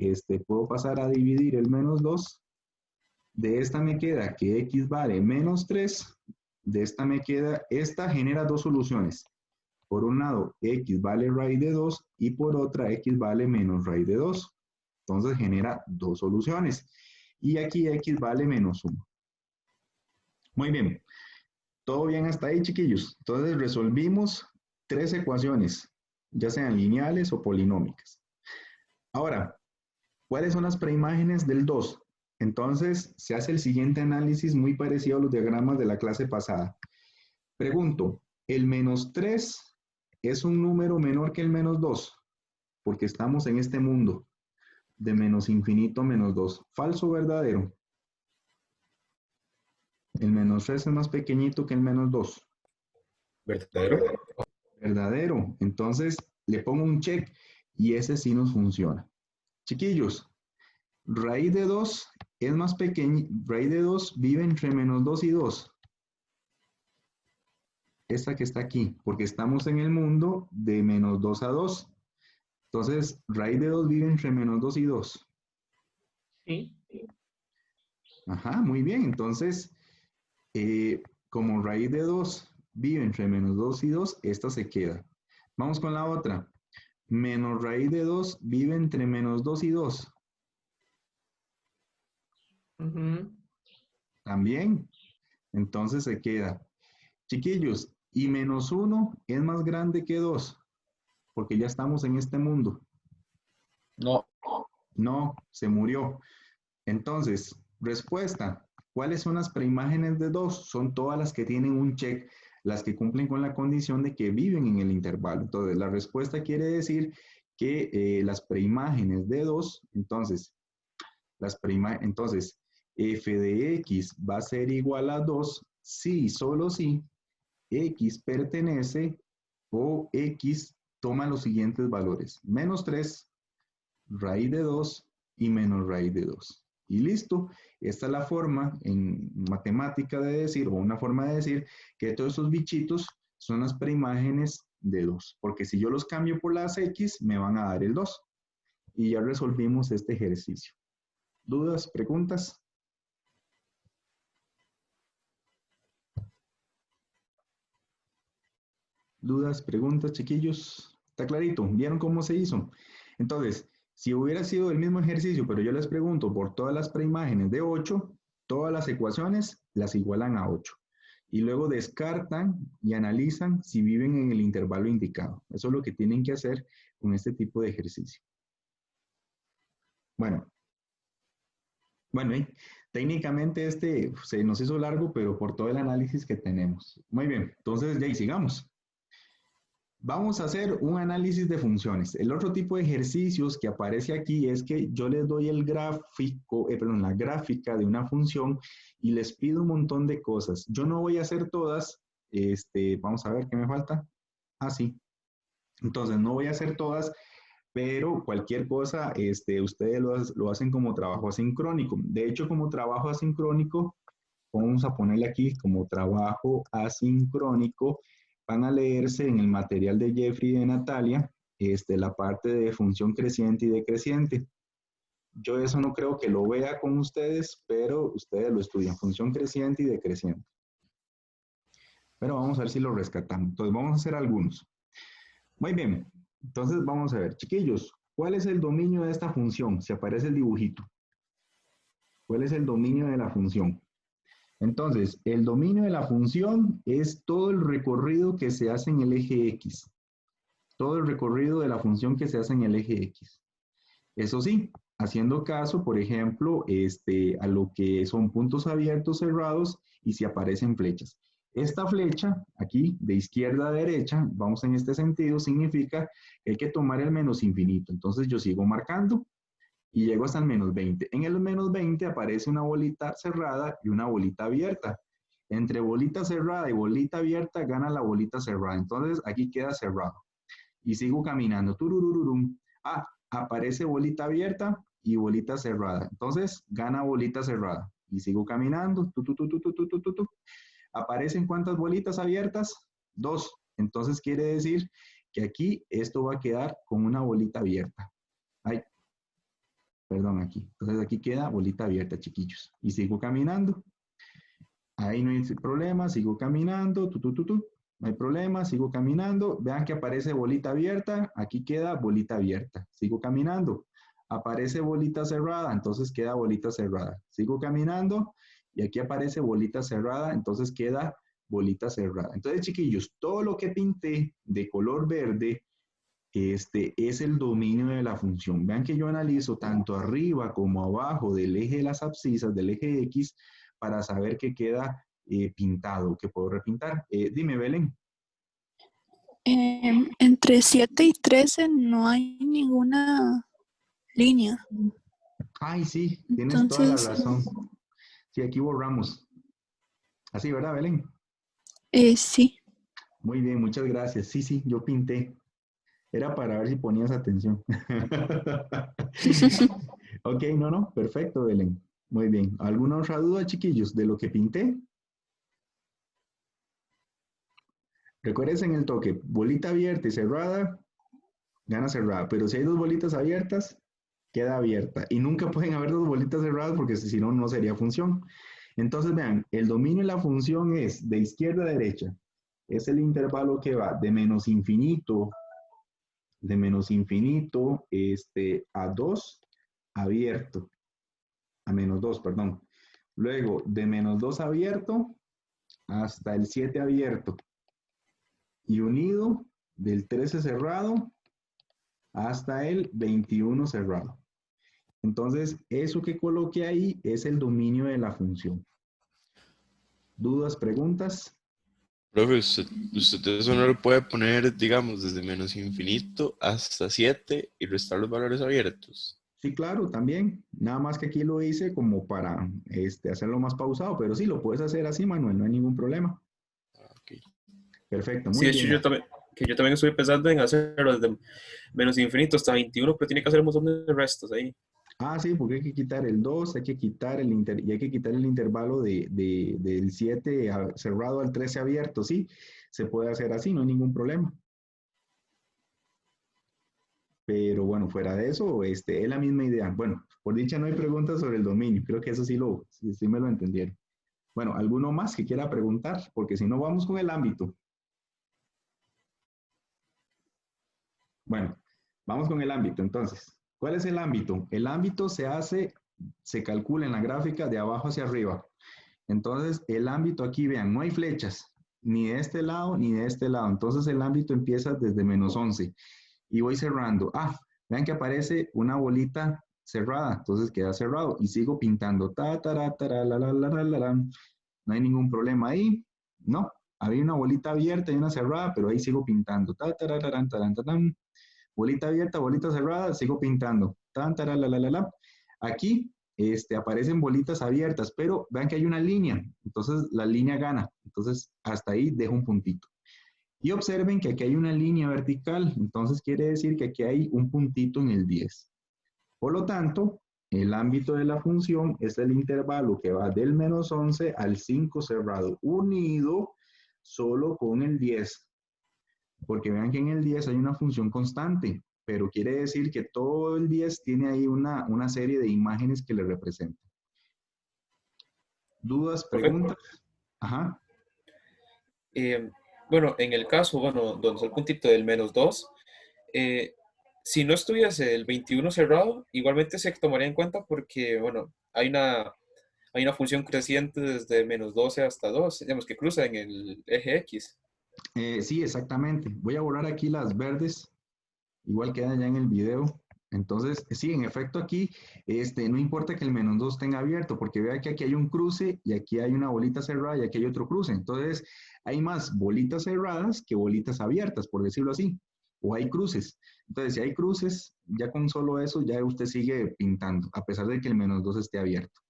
puedo pasar a dividir el menos 2. De esta me queda que x vale menos 3. De esta me queda, esta genera dos soluciones. Por un lado, x vale raíz de 2 y por otra, x vale menos raíz de 2. Entonces genera dos soluciones. Y aquí x vale menos 1. Muy bien. ¿Todo bien hasta ahí, chiquillos? Entonces resolvimos 3 ecuaciones, ya sean lineales o polinómicas. Ahora, ¿cuáles son las preimágenes del 2? Entonces, se hace el siguiente análisis muy parecido a los diagramas de la clase pasada. Pregunto, ¿el menos 3 es un número menor que el menos 2? Porque estamos en este mundo de menos infinito a menos 2. ¿Falso o verdadero? El menos 3 es más pequeñito que el menos 2. ¿Verdadero? Verdadero. Entonces, le pongo un check y ese sí nos funciona. Chiquillos, raíz de 2 es más pequeña. Raíz de 2 vive entre menos 2 y 2. Esta que está aquí, porque estamos en el mundo de menos 2 a 2. Entonces, raíz de 2 vive entre menos 2 y 2. Sí. Ajá, muy bien. Entonces, como raíz de 2 vive entre menos 2 y 2, esta se queda. Vamos con la otra. Menos raíz de 2 vive entre menos 2 y 2. También. Entonces se queda. Chiquillos, y menos 1 es más grande que 2, porque ya estamos en este mundo. No. No, se murió. Entonces, respuesta. ¿Cuáles son las preimágenes de 2? Son todas las que tienen un check, las que cumplen con la condición de que viven en el intervalo. Entonces, la respuesta quiere decir que las preimágenes de 2, entonces, f de x va a ser igual a 2 si, solo si, x pertenece o x toma los siguientes valores. Menos 3, raíz de 2 y menos raíz de 2. Y listo. Esta es la forma en matemática de decir, o una forma de decir que todos esos bichitos son las preimágenes de 2, porque si yo los cambio por las X, me van a dar el 2. Y ya resolvimos este ejercicio. ¿Dudas? ¿Preguntas? ¿Dudas? ¿Preguntas, chiquillos? ¿Está clarito? ¿Vieron cómo se hizo? Entonces, si hubiera sido el mismo ejercicio, pero yo les pregunto por todas las preimágenes de 8, todas las ecuaciones las igualan a 8. Y luego descartan y analizan si viven en el intervalo indicado. Eso es lo que tienen que hacer con este tipo de ejercicio. Bueno, técnicamente este se nos hizo largo, pero por todo el análisis que tenemos. Muy bien, entonces ya sigamos. Vamos a hacer un análisis de funciones. El otro tipo de ejercicios que aparece aquí es que yo les doy el gráfico, la gráfica de una función y les pido un montón de cosas. Yo no voy a hacer todas. Vamos a ver qué me falta. Ah, sí. Entonces, no voy a hacer todas, pero cualquier cosa, ustedes lo hacen como trabajo asincrónico. De hecho, como trabajo asincrónico, vamos a ponerle aquí como trabajo asincrónico. Van a leerse en el material de Jeffrey y de Natalia, la parte de función creciente y decreciente. Yo eso no creo que lo vea con ustedes, pero ustedes lo estudian, función creciente y decreciente. Pero vamos a ver si lo rescatamos. Entonces vamos a hacer algunos. Muy bien, entonces vamos a ver, chiquillos, ¿cuál es el dominio de esta función? Si aparece el dibujito. ¿Cuál es el dominio de la función? Entonces, el dominio de la función es todo el recorrido que se hace en el eje X. Todo el recorrido de la función que se hace en el eje X. Eso sí, haciendo caso, por ejemplo, a lo que son puntos abiertos, cerrados, y si aparecen flechas. Esta flecha, aquí, de izquierda a derecha, vamos en este sentido, significa que hay que tomar el menos infinito. Entonces, yo sigo marcando. Y llego hasta el menos 20. En el menos 20 aparece una bolita cerrada y una bolita abierta. Entre bolita cerrada y bolita abierta gana la bolita cerrada. Entonces aquí queda cerrado. Y sigo caminando. Tururururum. Ah, aparece bolita abierta y bolita cerrada. Entonces gana bolita cerrada. Y sigo caminando. ¿Aparecen cuántas bolitas abiertas? 2. Entonces quiere decir que aquí esto va a quedar con una bolita abierta. Ay. Perdón, aquí. Entonces aquí queda bolita abierta, chiquillos. Y sigo caminando. Ahí no hay problema, sigo caminando. No hay problema, sigo caminando. Vean que aparece bolita abierta. Aquí queda bolita abierta. Sigo caminando. Aparece bolita cerrada, entonces queda bolita cerrada. Sigo caminando y aquí aparece bolita cerrada, entonces queda bolita cerrada. Entonces, chiquillos, todo lo que pinté de color verde es el dominio de la función. Vean que yo analizo tanto arriba como abajo del eje de las abscisas, del eje X, para saber que queda pintado, que puedo repintar. Dime, Belén. Entre 7 y 13 no hay ninguna línea. Ay, sí, tienes toda la razón. Sí, aquí borramos. Así, ¿verdad, Belén? Sí. Muy bien, muchas gracias. Sí, sí, yo pinté. Era para ver si ponías atención. Ok, no, perfecto, Belén. Muy bien. ¿Alguna otra duda, chiquillos, de lo que pinté? Recuerden en el toque, bolita abierta y cerrada, gana cerrada. Pero si hay dos bolitas abiertas, queda abierta. Y nunca pueden haber dos bolitas cerradas porque si no, no sería función. Entonces, vean, el dominio de la función es de izquierda a derecha. Es el intervalo que va de menos infinito a 2 abierto, a menos 2, perdón. Luego, de menos 2 abierto hasta el 7 abierto. Y unido del 13 cerrado hasta el 21 cerrado. Entonces, eso que coloqué ahí es el dominio de la función. ¿Dudas, preguntas? Profe, usted eso no lo puede poner, digamos, desde menos infinito hasta 7 y restar los valores abiertos. Sí, claro, también. Nada más que aquí lo hice como para hacerlo más pausado, pero sí, lo puedes hacer así, Manuel, no hay ningún problema. Okay. Perfecto, Sí, muy de bien. hecho, yo también estoy pensando en hacerlo desde menos infinito hasta 21, pero tiene que hacer un montón de restos ahí. Ah, sí, porque hay que quitar el 2, hay que quitar y hay que quitar el intervalo del 7 cerrado al 13 abierto, ¿sí? se puede hacer así, no hay ningún problema. Pero bueno, fuera de eso, es la misma idea. Bueno, por dicha no hay preguntas sobre el dominio. Creo que eso sí me lo entendieron. Bueno, ¿alguno más que quiera preguntar? Porque si no, vamos con el ámbito. Bueno, vamos con el ámbito entonces. ¿Cuál es el ámbito? El ámbito se calcula en la gráfica de abajo hacia arriba. Entonces, el ámbito aquí, vean, no hay flechas, ni de este lado ni de este lado. Entonces, el ámbito empieza desde -11 y voy cerrando. Vean que aparece una bolita cerrada, entonces queda cerrado y sigo pintando. No hay ningún problema ahí, no. Había una bolita abierta y una cerrada, pero ahí sigo pintando. Bolita abierta, bolita cerrada, sigo pintando. Aquí aparecen bolitas abiertas, pero vean que hay una línea, entonces la línea gana. Entonces hasta ahí dejo un puntito. Y observen que aquí hay una línea vertical, entonces quiere decir que aquí hay un puntito en el 10. Por lo tanto, el ámbito de la función es el intervalo que va del -11 al 5 cerrado, unido solo con el 10. Porque vean que en el 10 hay una función constante, pero quiere decir que todo el 10 tiene ahí una serie de imágenes que le representan. ¿Dudas, preguntas? Ajá. Bueno, en el caso, donde está el puntito del -2, si no estuviese el 21 cerrado, igualmente se tomaría en cuenta porque, bueno, hay una función creciente desde -12 hasta 2, digamos, que cruza en el eje X. Sí, exactamente. Voy a borrar aquí las verdes, igual quedan ya en el video. Entonces, sí, en efecto aquí, no importa que el -2 tenga abierto, porque vea que aquí hay un cruce y aquí hay una bolita cerrada y aquí hay otro cruce. Entonces, hay más bolitas cerradas que bolitas abiertas, por decirlo así. O hay cruces. Entonces, si hay cruces, ya con solo eso, ya usted sigue pintando, a pesar de que el -2 esté abierto.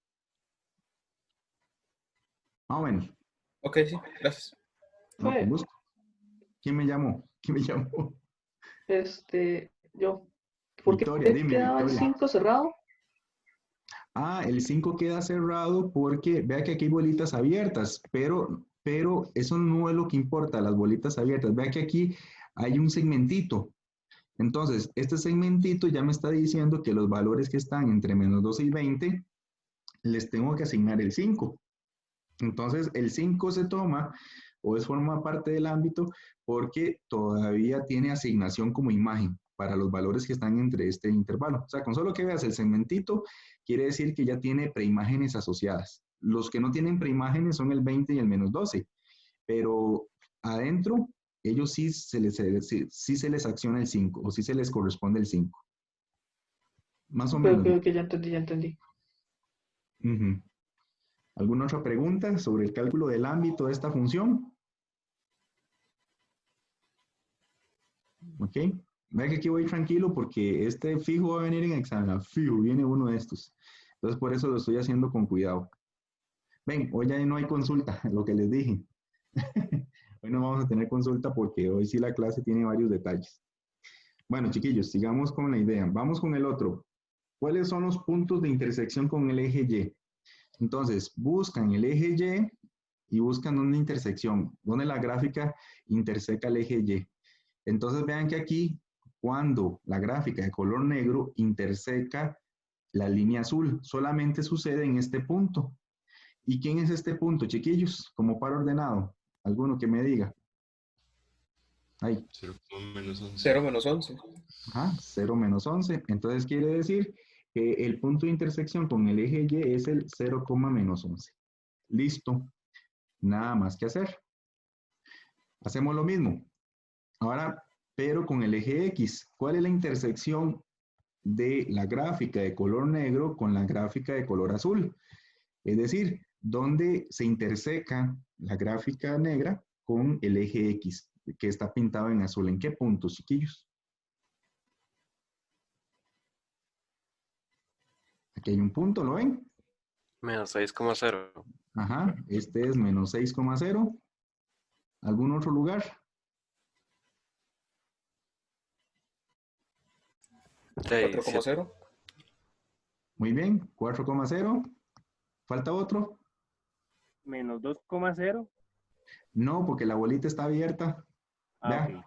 Más o menos. Ok, sí, gracias. No, con gusto. ¿Quién me llamó? ¿Quién me llamó? Yo. ¿Por Victoria, qué dime, quedaba el Victoria. 5 cerrado? El 5 queda cerrado porque vea que aquí hay bolitas abiertas, pero eso no es lo que importa, las bolitas abiertas. Vea que aquí hay un segmentito. Entonces, este segmentito ya me está diciendo que los valores que están entre -12 y 20 les tengo que asignar el 5. Entonces, el 5 se toma o forma parte del ámbito porque todavía tiene asignación como imagen para los valores que están entre este intervalo. O sea, con solo que veas el segmentito, quiere decir que ya tiene preimágenes asociadas. Los que no tienen preimágenes son el 20 y el -12, pero adentro, ellos sí se les acciona el 5 o sí se les corresponde el 5. Más o menos. Ok, ya entendí. Uh-huh. ¿Alguna otra pregunta sobre el cálculo del ámbito de esta función? Ok. Vea que aquí voy tranquilo porque este fijo va a venir en examen. Fijo, viene uno de estos. Entonces, por eso lo estoy haciendo con cuidado. Ven, hoy ya no hay consulta, lo que les dije. Hoy no vamos a tener consulta porque hoy sí la clase tiene varios detalles. Bueno, chiquillos, sigamos con la idea. Vamos con el otro. ¿Cuáles son los puntos de intersección con el eje Y? Entonces, buscan el eje Y y buscan una intersección, donde la gráfica interseca el eje Y. Entonces, vean que aquí, cuando la gráfica de color negro interseca la línea azul, solamente sucede en este punto. ¿Y quién es este punto, chiquillos? Como par ordenado. ¿Alguno que me diga? Ahí. 0 menos 11. 0 menos 11. Ajá, 0 menos 11. Entonces quiere decir que el punto de intersección con el eje Y es el 0, menos 11. Listo. Nada más que hacer. Hacemos lo mismo. Ahora, pero con el eje X. ¿Cuál es la intersección de la gráfica de color negro con la gráfica de color azul? Es decir, ¿dónde se interseca la gráfica negra con el eje X, que está pintado en azul? ¿En qué puntos, chiquillos? Aquí hay un punto, ¿lo ven? Menos 6,0. Ajá, este es menos 6,0. ¿Algún otro lugar? Sí, 4,0. Muy bien, 4,0. ¿Falta otro? Menos 2,0. No, porque la bolita está abierta. Ah, Vea. ok.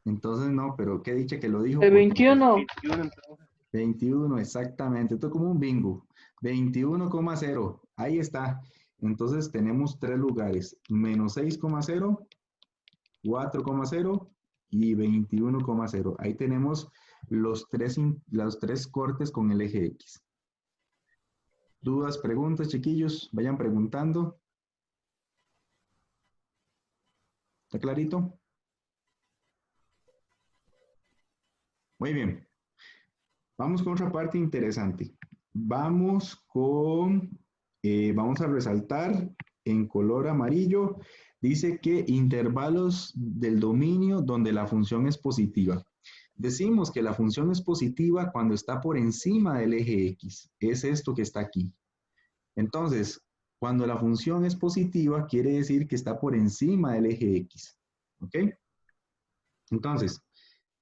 Entonces no, pero qué dicha que lo dijo. El porque 21. 21 entonces. 21, exactamente. Esto es como un bingo. 21,0. Ahí está. Entonces tenemos tres lugares. Menos 6,0, 4,0 y 21,0. Ahí tenemos los tres cortes con el eje X. ¿Dudas, preguntas, chiquillos? Vayan preguntando. ¿Está clarito? Muy bien. Vamos con otra parte interesante. Vamos a resaltar en color amarillo. Dice que intervalos del dominio donde la función es positiva. Decimos que la función es positiva cuando está por encima del eje X. Es esto que está aquí. Entonces, cuando la función es positiva, quiere decir que está por encima del eje X. ¿Ok? Entonces,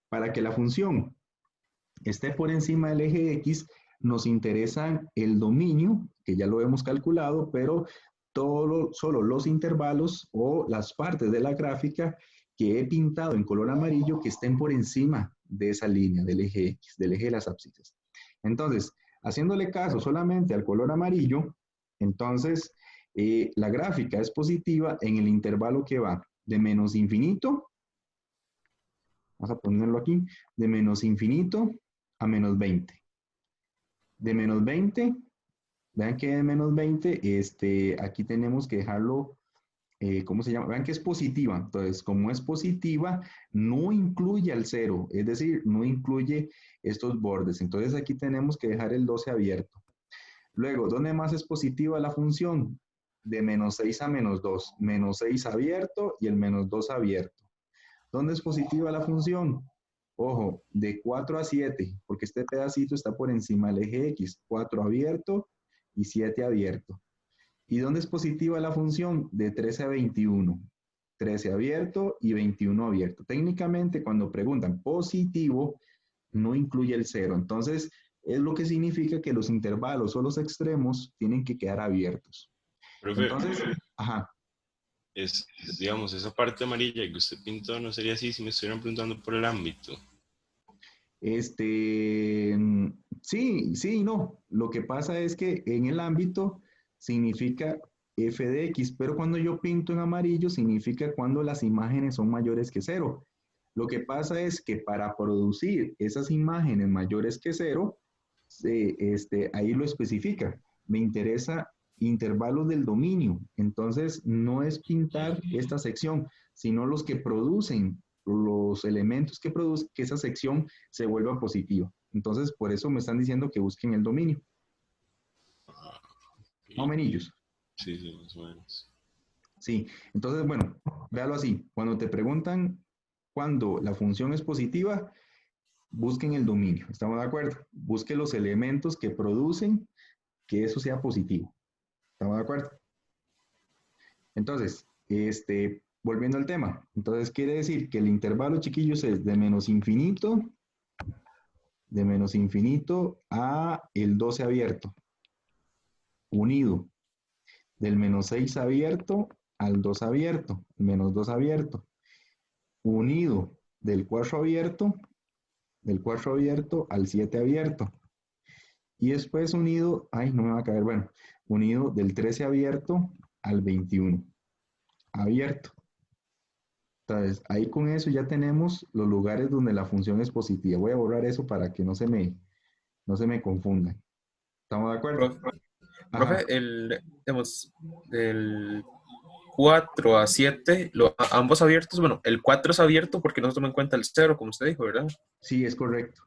para que la función esté por encima del eje X, nos interesa el dominio, que ya lo hemos calculado, pero solo los intervalos o las partes de la gráfica que he pintado en color amarillo que estén por encima de esa línea del eje X, del eje de las ábscidas. Entonces, haciéndole caso solamente al color amarillo, entonces la gráfica es positiva en el intervalo que va de menos infinito, vamos a ponerlo aquí, de menos infinito a menos 20. De menos 20, vean que de menos 20, aquí tenemos que dejarlo, ¿cómo se llama? Vean que es positiva. Entonces, como es positiva, no incluye al 0, es decir, no incluye estos bordes. Entonces, aquí tenemos que dejar el 12 abierto. Luego, ¿dónde más es positiva la función? De menos 6 a menos 2. Menos 6 abierto y el menos 2 abierto. ¿Dónde es positiva la función? Ojo, de 4 a 7, porque este pedacito está por encima del eje X. 4 abierto y 7 abierto. ¿Y dónde es positiva la función? De 13 a 21. 13 abierto y 21 abierto. Técnicamente, cuando preguntan positivo, no incluye el 0. Entonces, es lo que significa que los intervalos o los extremos tienen que quedar abiertos. Profe, Entonces, ajá. Digamos, esa parte amarilla que usted pintó no sería así si me estuvieran preguntando por el ámbito. Sí, sí y no. Lo que pasa es que en el ámbito significa f de x, pero cuando yo pinto en amarillo significa cuando las imágenes son mayores que 0. Lo que pasa es que para producir esas imágenes mayores que 0, ahí lo especifica. Me interesa intervalos del dominio. Entonces, no es pintar esta sección, sino los que producen, los elementos que producen que esa sección se vuelva positiva. Entonces, por eso me están diciendo que busquen el dominio. ¿No, menillos? Sí, sí, más o menos. Sí, entonces, bueno, véalo así. Cuando te preguntan cuando la función es positiva, busquen el dominio. ¿Estamos de acuerdo? Busquen los elementos que producen que eso sea positivo. ¿Estamos de acuerdo? Entonces, volviendo al tema. Entonces, quiere decir que el intervalo, chiquillos, es de menos infinito a el 12 abierto, unido del menos 6 abierto al 2 abierto, menos 2 abierto, unido del 4 abierto al 7 abierto. Y después unido, ay, no me va a caer, bueno, unido del 13 abierto al 21 abierto. Entonces, ahí con eso ya tenemos los lugares donde la función es positiva. Voy a borrar eso para que no se me confundan. ¿Estamos de acuerdo? Profe, digamos, del 4 a 7, ambos abiertos, bueno, el 4 es abierto porque no se toma en cuenta el 0, como usted dijo, ¿verdad? Sí, es correcto.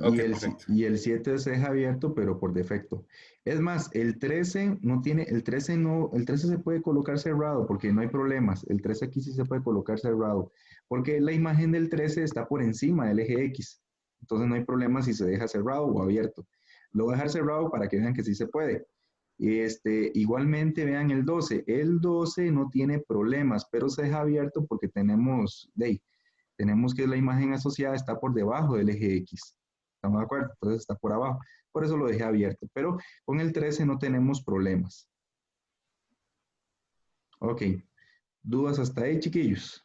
Ok, perfecto. Y el 7 es abierto, pero por defecto. Es más, el 13 no tiene, el 13 se puede colocar cerrado porque no hay problemas. El 13 aquí sí se puede colocar cerrado, porque la imagen del 13 está por encima del eje X. Entonces no hay problema si se deja cerrado o abierto. Lo voy a dejar cerrado para que vean que sí se puede. Igualmente vean el 12. El 12 no tiene problemas, pero se deja abierto porque tenemos que la imagen asociada está por debajo del eje X. ¿Estamos de acuerdo? Entonces está por abajo. Por eso lo dejé abierto. Pero con el 13 no tenemos problemas. Ok. ¿Dudas hasta ahí, chiquillos?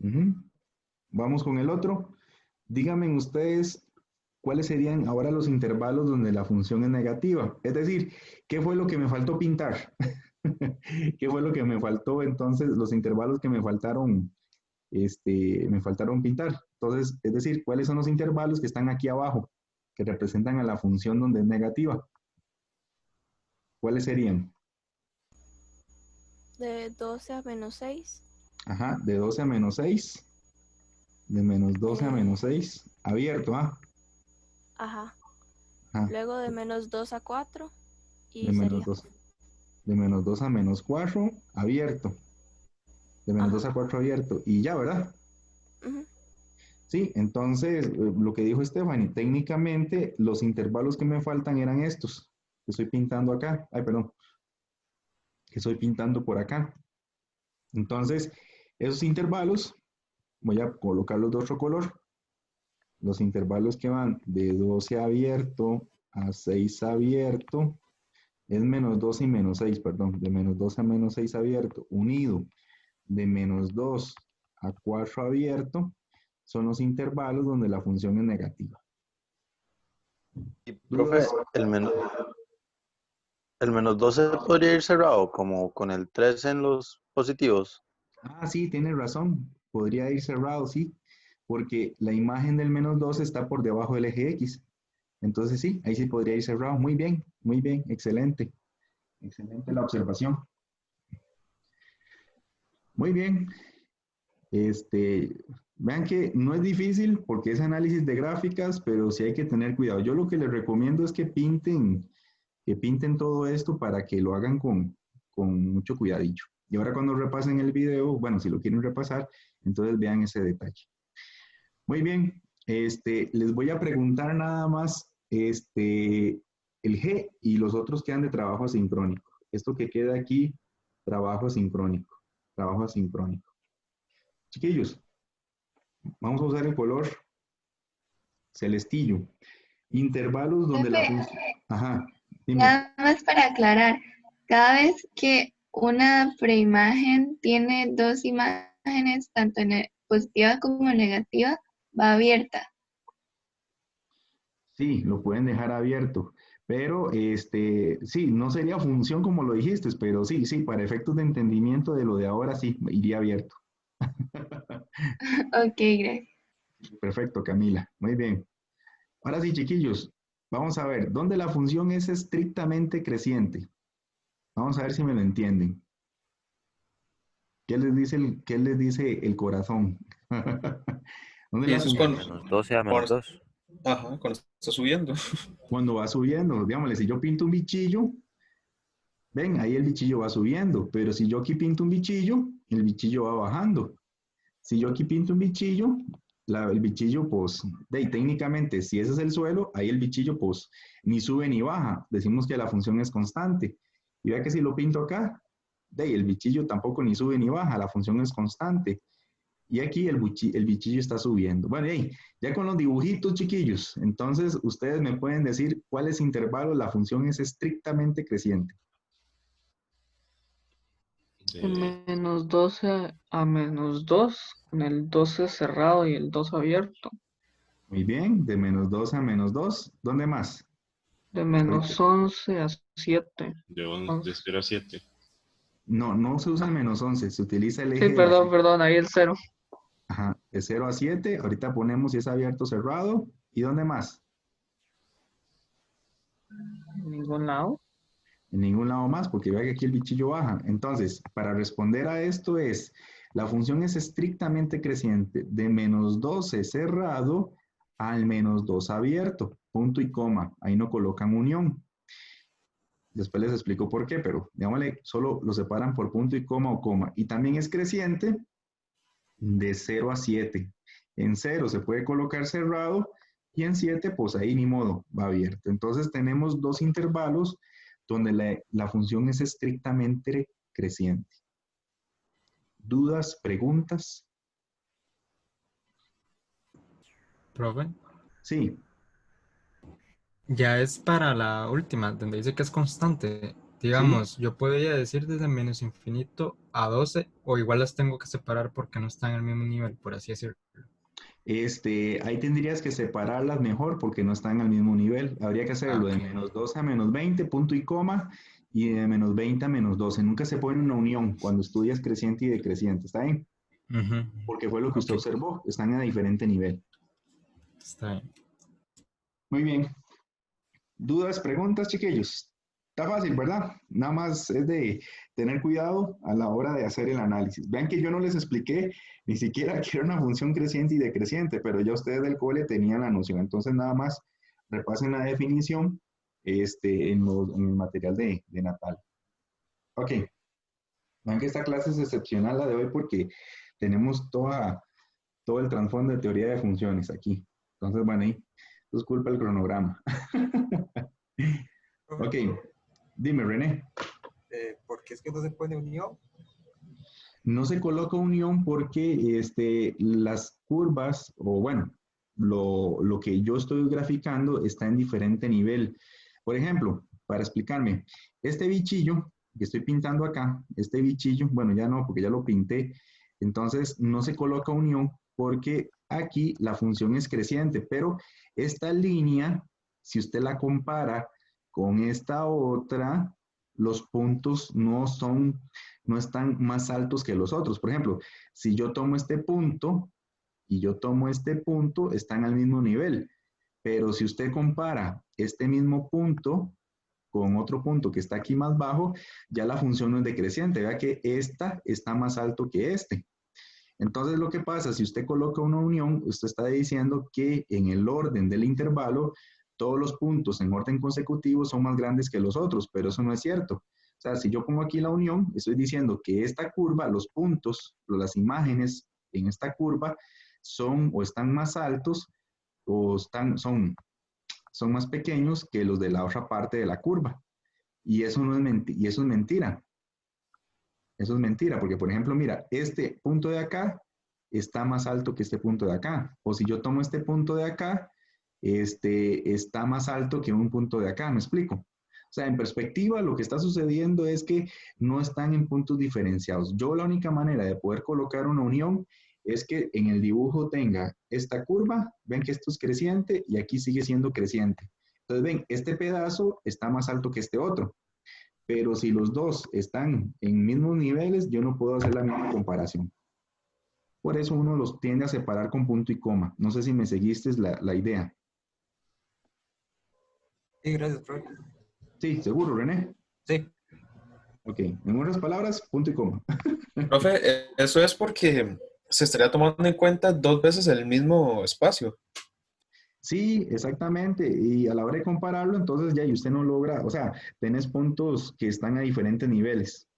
Ujú. Vamos con el otro. Díganme ustedes cuáles serían ahora los intervalos donde la función es negativa. Es decir, ¿qué fue lo que me faltó pintar? ¿Qué fue lo que me faltó entonces? Los intervalos que me faltaron pintar. Entonces, es decir, ¿cuáles son los intervalos que están aquí abajo, que representan a la función donde es negativa? ¿Cuáles serían? De 12 a menos 6. Ajá, de 12 a menos 6, de menos 12 a menos 6, abierto, Ajá. Ajá, Luego de menos 2 a 4 de y menos sería. 2, de menos 2 a menos 4, abierto, de menos 2 Ajá. a 4 abierto, y ya, ¿verdad? Ujú. Sí, entonces, lo que dijo Stephanie, técnicamente los intervalos que me faltan eran estos, que estoy pintando acá, ay, perdón, que estoy pintando por acá. Entonces, esos intervalos, voy a colocarlos de otro color, los intervalos que van de 12 abierto a 6 abierto, es menos 2 y menos 6, perdón, de menos 2 a menos 6 abierto, unido de menos 2 a 4 abierto, son los intervalos donde la función es negativa. Y, profe, ¿Dudas? el menos 12 podría ir cerrado, como con el 3 en los positivos. Ah, sí, tiene razón. Podría ir cerrado, sí, porque la imagen del menos 2 está por debajo del eje X. Entonces sí, ahí sí podría ir cerrado. Muy bien, excelente. Excelente la observación. Muy bien. Vean que no es difícil porque es análisis de gráficas, pero sí hay que tener cuidado. Yo lo que les recomiendo es que pinten todo esto para que lo hagan con mucho cuidadillo. Y ahora cuando repasen el video, bueno, si lo quieren repasar, entonces vean ese detalle. Muy bien, les voy a preguntar nada más, el G y los otros quedan de trabajo asincrónico. Esto que queda aquí, trabajo asincrónico, trabajo asincrónico. Chiquillos, vamos a usar el color celestillo. Intervalos donde la Profe, función... Ajá, dime. nada más para aclarar, cada vez que una preimagen tiene dos imágenes, tanto positiva como negativa, va abierta. Sí, lo pueden dejar abierto, pero sí, no sería función como lo dijiste, pero sí, sí, para efectos de entendimiento de lo de ahora sí, iría abierto. Ok, gracias. Perfecto, Camila, muy bien. Ahora sí, chiquillos, vamos a ver, ¿dónde la función es estrictamente creciente? Vamos a ver si me lo entienden. ¿Qué les dice el corazón? ¿Dónde Y la eso es función? Menos 12 a menos cuando, 2. ajá, cuando está subiendo. Cuando va subiendo, digámosle, si yo pinto un bichillo, ven, ahí el bichillo va subiendo, pero si yo aquí pinto un bichillo, el bichillo va bajando. Si yo aquí pinto un bichillo, el bichillo, pues, técnicamente, si ese es el suelo, ahí el bichillo, pues, ni sube ni baja. Decimos que la función es constante. Y vea que si lo pinto acá, el bichillo tampoco ni sube ni baja, la función es constante. Y aquí el bichillo está subiendo. Bueno, ya con los dibujitos, chiquillos, entonces ustedes me pueden decir cuáles intervalos la función es estrictamente creciente. De De, menos 12 a menos 2 con el 12 cerrado y el 2 abierto. Muy bien, de menos 2 a menos 2. ¿Dónde más? De Ahorita- menos 11 a 7. de 0 a 7. No, no se usa el menos 11, se utiliza el Sí, eje de la... perdón, ahí el 0. Ajá, de 0 a 7. Ahorita ponemos si es abierto o cerrado. ¿Y dónde más? En ningún lado. En ningún lado más, porque vea que aquí el bichillo baja. Entonces, para responder a esto es, la función es estrictamente creciente de menos 12 cerrado al menos 2 abierto, punto y coma. Ahí no colocan unión. Después les explico por qué, pero digámosle, solo lo separan por punto y coma o coma. Y también es creciente de 0 a 7. En 0 se puede colocar cerrado y en 7, pues ahí ni modo, va abierto. Entonces tenemos dos intervalos donde la función es estrictamente creciente. ¿Dudas, preguntas? Profe, Sí, ya es para la última, donde dice que es constante. ¿Sí? Digamos, yo podría decir desde menos infinito a 12, o igual las tengo que separar porque no están al mismo nivel, por así decirlo. Ahí tendrías que separarlas mejor porque no están al mismo nivel. Habría que Ah, hacerlo de ok. menos 12 a menos 20, punto y coma, y de menos 20 a menos 12. Nunca se pone una unión cuando estudias creciente y decreciente, ¿está bien? Ujú. Porque fue lo que usted Ok, observó, están a diferente nivel. está bien. Muy bien. ¿Dudas, preguntas, chiquillos? Está fácil, ¿verdad? Nada más es de tener cuidado a la hora de hacer el análisis. Vean que yo no les expliqué ni siquiera que era una función creciente y decreciente, pero ya ustedes del cole tenían la noción. Entonces, nada más repasen la definición en el material de Natal. Ok. Vean que esta clase es excepcional la de hoy porque tenemos todo el trasfondo de teoría de funciones aquí. Entonces, bueno, ahí, eso es culpa del cronograma. Ok, dime, René. ¿Por qué es que no se pone unión? No se coloca unión porque las curvas, o bueno, lo que yo estoy graficando está en diferente nivel. Por ejemplo, para explicarme, este bichillo que estoy pintando acá, este bichillo, bueno, ya no, porque ya lo pinté, entonces no se coloca unión porque aquí la función es creciente, pero esta línea, si usted la compara con esta otra, los puntos no están más altos que los otros. Por ejemplo, si yo tomo este punto y yo tomo este punto, están al mismo nivel. Pero si usted compara este mismo punto con otro punto que está aquí más bajo, ya la función no es decreciente. Vea que esta está más alto que este. Entonces, lo que pasa, si usted coloca una unión, usted está diciendo que en el orden del intervalo, todos los puntos en orden consecutivo son más grandes que los otros, pero eso no es cierto. O sea, si yo pongo aquí la unión, estoy diciendo que esta curva, los puntos, las imágenes en esta curva son o están más altos o son más pequeños que los de la otra parte de la curva. Y eso, no es y eso es mentira. Eso es mentira, porque por ejemplo, mira, este punto de acá está más alto que este punto de acá. O si yo tomo este punto de acá, está más alto que un punto de acá, ¿me explico? O sea, en perspectiva, lo que está sucediendo es que no están en puntos diferenciados. Yo la única manera de poder colocar una unión es que en el dibujo tenga esta curva, ven que esto es creciente y aquí sigue siendo creciente. Entonces, ven, este pedazo está más alto que este otro. Pero si los dos están en mismos niveles, yo no puedo hacer la misma comparación. Por eso uno los tiende a separar con punto y coma. No sé si me seguiste la idea. Sí, gracias, profe. Sí, seguro, René. Sí. Ok, en otras palabras, punto y coma. Profe, eso es porque se estaría tomando en cuenta dos veces el mismo espacio. Sí, exactamente. Y a la hora de compararlo, entonces ya y usted no logra, o sea, tenés puntos que están a diferentes niveles.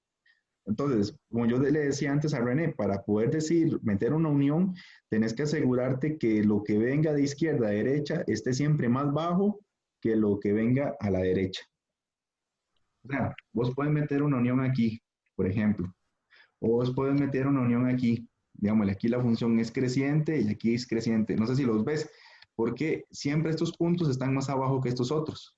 Entonces, como yo le decía antes a René, para poder decir, meter una unión, tenés que asegurarte que lo que venga de izquierda a derecha esté siempre más bajo que lo que venga a la derecha. O sea, vos puedes meter una unión aquí, por ejemplo, o vos puedes meter una unión aquí. Digámosle, aquí la función es creciente y aquí es creciente. No sé si los ves, porque siempre estos puntos están más abajo que estos otros.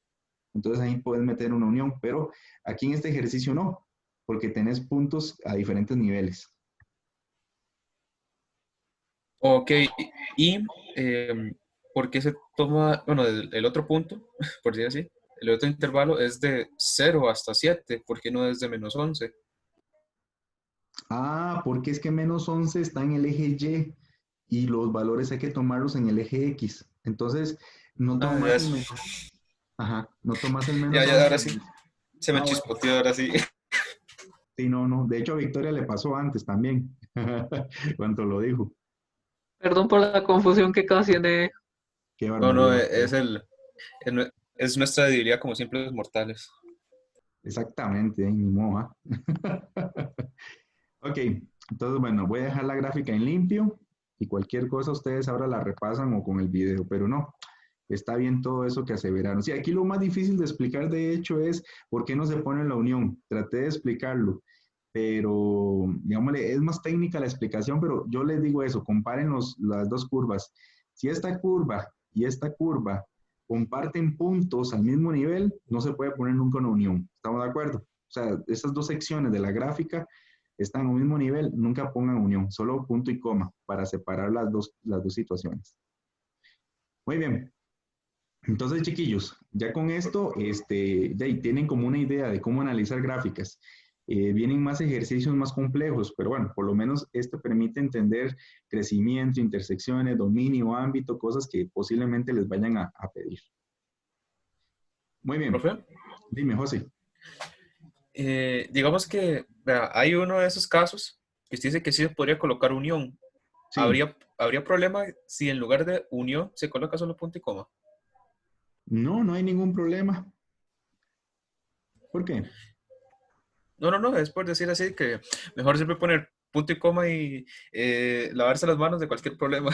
Entonces ahí puedes meter una unión, pero aquí en este ejercicio no, porque tenés puntos a diferentes niveles. Ok, y ¿por qué se toma, bueno, el otro punto, por decir así, el otro intervalo es de 0 hasta 7, ¿por qué no es de menos 11? Ah, porque es que menos 11 está en el eje Y los valores hay que tomarlos en el eje X. Entonces, no Ah, ya, tomas el menos, ajá, no tomas el ya, menos ya, 11. ahora sí, se me Ah, bueno, chispoteó, ahora sí. sí, no, no. De hecho, a Victoria le pasó antes también, cuando lo dijo. Perdón por la confusión que ocasioné. Qué No, no, barbaridad. es nuestra debilidad como simples mortales. Exactamente, ni modo, Ok, entonces, bueno, voy a dejar la gráfica en limpio y cualquier cosa ustedes ahora la repasan o con el video, pero no, está bien todo eso que aseveraron. Sí, aquí lo más difícil de explicar, de hecho, es por qué no se pone la unión. Traté de explicarlo, pero, digámosle, es más técnica la explicación, pero yo les digo eso, comparen las dos curvas. Si esta curva y esta curva comparten puntos al mismo nivel, no se puede poner nunca una unión. ¿Estamos de acuerdo? O sea, esas dos secciones de la gráfica están al mismo nivel, nunca pongan unión, solo punto y coma para separar las dos situaciones. Muy bien. Entonces, chiquillos, ya con esto, ya ahí tienen como una idea de cómo analizar gráficas. Vienen más ejercicios más complejos, pero bueno, por lo menos esto permite entender crecimiento, intersecciones, dominio, ámbito, cosas que posiblemente les vayan a pedir. Muy bien. ¿Profe? Dime, José. Digamos que vea, hay uno de esos casos que usted dice que sí se podría colocar unión. Sí. ¿Habría problema si en lugar de unión se coloca solo punto y coma? No, no hay ningún problema. ¿Por qué? No, es por decir así que mejor siempre poner punto y coma y lavarse las manos de cualquier problema.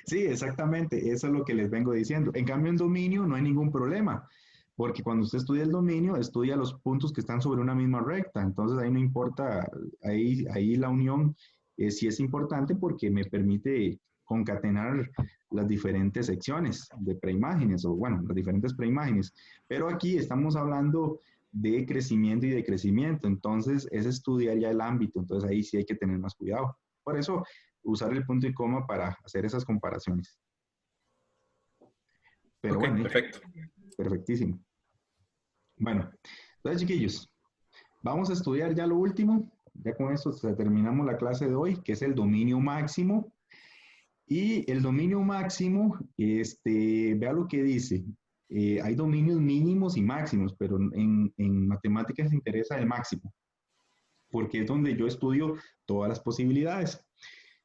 Sí, exactamente, eso es lo que les vengo diciendo. En cambio, en dominio no hay ningún problema, porque cuando usted estudia el dominio, estudia los puntos que están sobre una misma recta, entonces ahí no importa, ahí la unión sí es importante porque me permite concatenar las diferentes secciones de preimágenes, o bueno, las diferentes preimágenes, pero aquí estamos hablando de crecimiento y decrecimiento, entonces es estudiar ya el ámbito, entonces ahí sí hay que tener más cuidado. Por eso, usar el punto y coma para hacer esas comparaciones. Pero Ok, bueno, perfecto. Perfectísimo. Bueno, entonces chiquillos, vamos a estudiar ya lo último, ya con esto terminamos la clase de hoy, que es el dominio máximo. Y el dominio máximo, vea lo que dice. Hay dominios mínimos y máximos, pero en matemáticas se interesa el máximo, porque es donde yo estudio todas las posibilidades.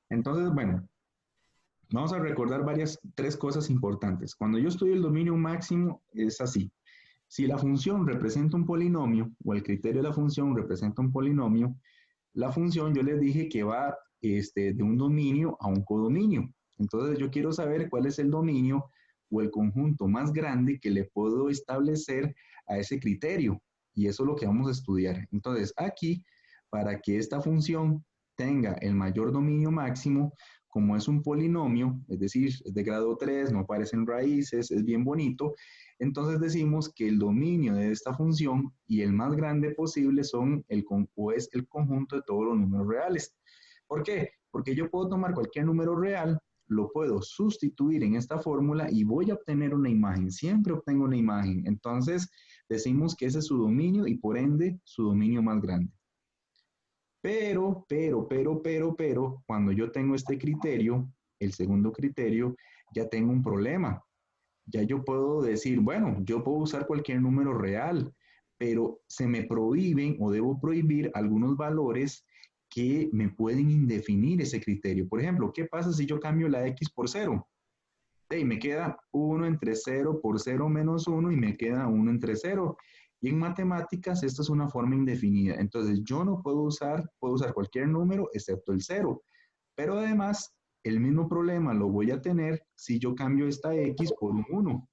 Entonces, bueno, vamos a recordar tres cosas importantes. Cuando yo estudio el dominio máximo, es así. Si la función representa un polinomio, o el criterio de la función representa un polinomio, la función yo les dije que va de un dominio a un codominio. Entonces yo quiero saber cuál es el dominio o el conjunto más grande que le puedo establecer a ese criterio. Y eso es lo que vamos a estudiar. Entonces aquí, para que esta función tenga el mayor dominio máximo, como es un polinomio, es decir, es de grado 3, no aparecen raíces, es bien bonito, entonces decimos que el dominio de esta función y el más grande posible es el conjunto de todos los números reales. ¿Por qué? Porque yo puedo tomar cualquier número real, lo puedo sustituir en esta fórmula y voy a obtener una imagen. Siempre obtengo una imagen. Entonces decimos que ese es su dominio y por ende su dominio más grande. Pero, cuando yo tengo este criterio, el segundo criterio, ya tengo un problema. Ya yo puedo decir, bueno, yo puedo usar cualquier número real, pero se me prohíben o debo prohibir algunos valores que me pueden indefinir ese criterio. Por ejemplo, ¿qué pasa si yo cambio la x por 0? Me queda 1 entre 0 por 0 menos 1 y me queda 1 entre 0. Y en matemáticas esto es una forma indefinida. Entonces yo no puedo usar cualquier número excepto el 0. Pero además, el mismo problema lo voy a tener si yo cambio esta x por un 1.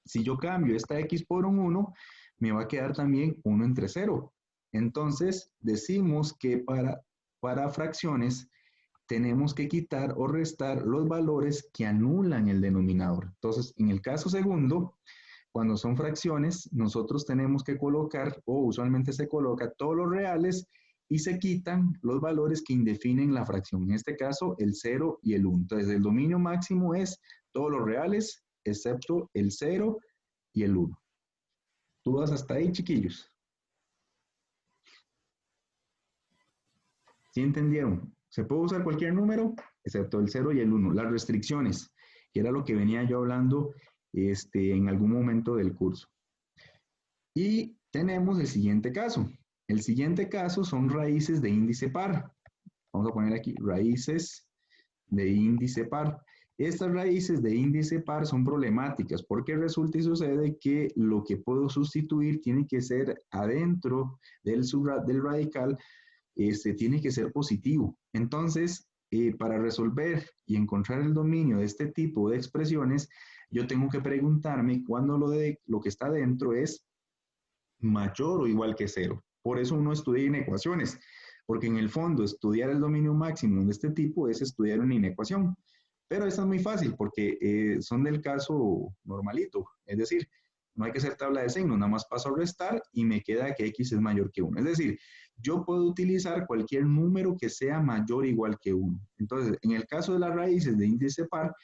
Si yo cambio esta x por un 1, me va a quedar también 1 entre 0. Entonces, decimos que para fracciones tenemos que quitar o restar los valores que anulan el denominador. Entonces, en el caso segundo, cuando son fracciones, nosotros tenemos que colocar, o usualmente se coloca todos los reales y se quitan los valores que indefinen la fracción. En este caso, el 0 y el 1. Entonces, el dominio máximo es todos los reales, excepto el 0 y el 1. ¿Dudas hasta ahí, chiquillos? ¿Sí entendieron? Se puede usar cualquier número, excepto el 0 y el 1. Las restricciones, que era lo que venía yo hablando en algún momento del curso. Y tenemos el siguiente caso. El siguiente caso son raíces de índice par. Vamos a poner aquí raíces de índice par. Estas raíces de índice par son problemáticas porque resulta y sucede que lo que puedo sustituir tiene que ser adentro del radical, tiene que ser positivo. Entonces, para resolver y encontrar el dominio de este tipo de expresiones, yo tengo que preguntarme cuándo lo que está dentro es mayor o igual que 0. Por eso uno estudia inecuaciones, porque en el fondo estudiar el dominio máximo de este tipo es estudiar una inecuación. Pero esta es muy fácil porque son del caso normalito. Es decir, no hay que hacer tabla de signos, nada más paso a restar y me queda que x es mayor que 1. Es decir, yo puedo utilizar cualquier número que sea mayor o igual que 1. Entonces, en el caso de las raíces de índice par,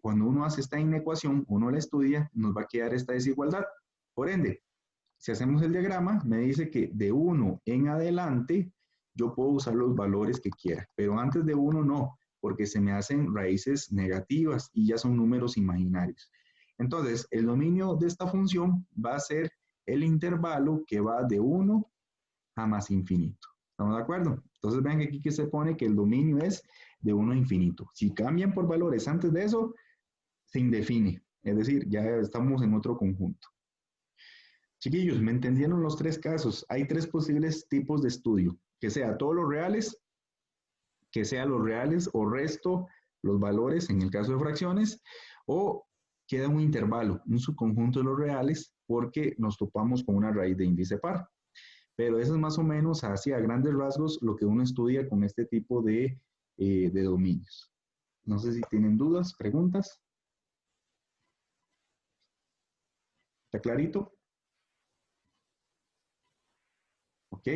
cuando uno hace esta inecuación, uno la estudia, nos va a quedar esta desigualdad. Por ende, si hacemos el diagrama, me dice que de 1 en adelante, yo puedo usar los valores que quiera, pero antes de 1 no, porque se me hacen raíces negativas y ya son números imaginarios. Entonces, el dominio de esta función va a ser el intervalo que va de 1 a más infinito. ¿Estamos de acuerdo? Entonces, vean que aquí que se pone que el dominio es de 1 a infinito. Si cambian por valores antes de eso, se indefine. Es decir, ya estamos en otro conjunto. Chiquillos, ¿me entendieron los tres casos? Hay tres posibles tipos de estudio. Que sea todos los reales, que sea los reales o resto los valores en el caso de fracciones, o queda un intervalo, un subconjunto de los reales, porque nos topamos con una raíz de índice par. Pero eso es más o menos, así a grandes rasgos, lo que uno estudia con este tipo de dominios. No sé si tienen dudas, preguntas. ¿Está clarito? Ok,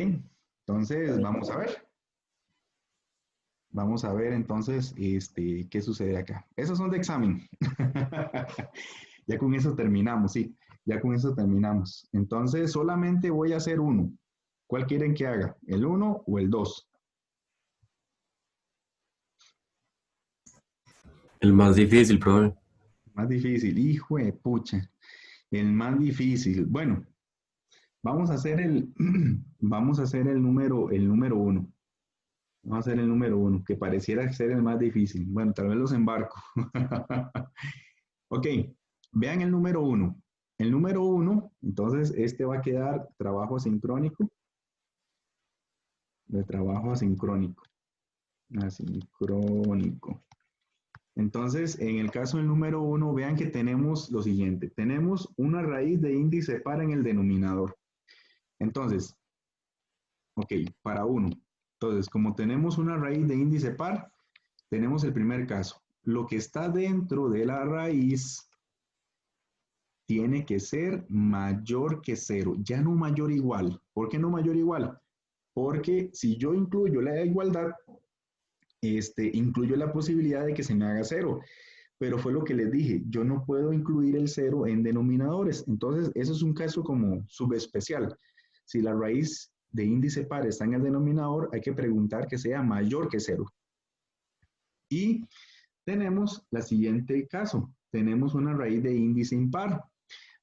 entonces vamos a ver. Vamos a ver entonces qué sucede acá. Esos son de examen. Ya con eso terminamos, sí. Ya con eso terminamos. Entonces solamente voy a hacer uno. ¿Cuál quieren que haga? ¿El 1 o el 2? El más difícil, profe. Más difícil, hijo de pucha. El más difícil. Bueno, vamos a hacer el número 1. Vamos a hacer el número 1, que pareciera ser el más difícil. Bueno, tal vez los embarco. Ok, vean el número 1. El número 1, entonces este va a quedar trabajo asincrónico. De trabajo asincrónico. Asincrónico. Entonces, en el caso del número 1, vean que tenemos lo siguiente. Tenemos una raíz de índice par en el denominador. Entonces, ok, para 1. Entonces, como tenemos una raíz de índice par, tenemos el primer caso. Lo que está dentro de la raíz tiene que ser mayor que 0, ya no mayor o igual. ¿Por qué no mayor o igual? Porque si yo incluyo la igualdad, incluyo la posibilidad de que se me haga 0. Pero fue lo que les dije, yo no puedo incluir el 0 en denominadores. Entonces, eso es un caso como subespecial. Si la raíz de índice par está en el denominador, hay que preguntar que sea mayor que 0. Y tenemos el siguiente caso. Tenemos una raíz de índice impar.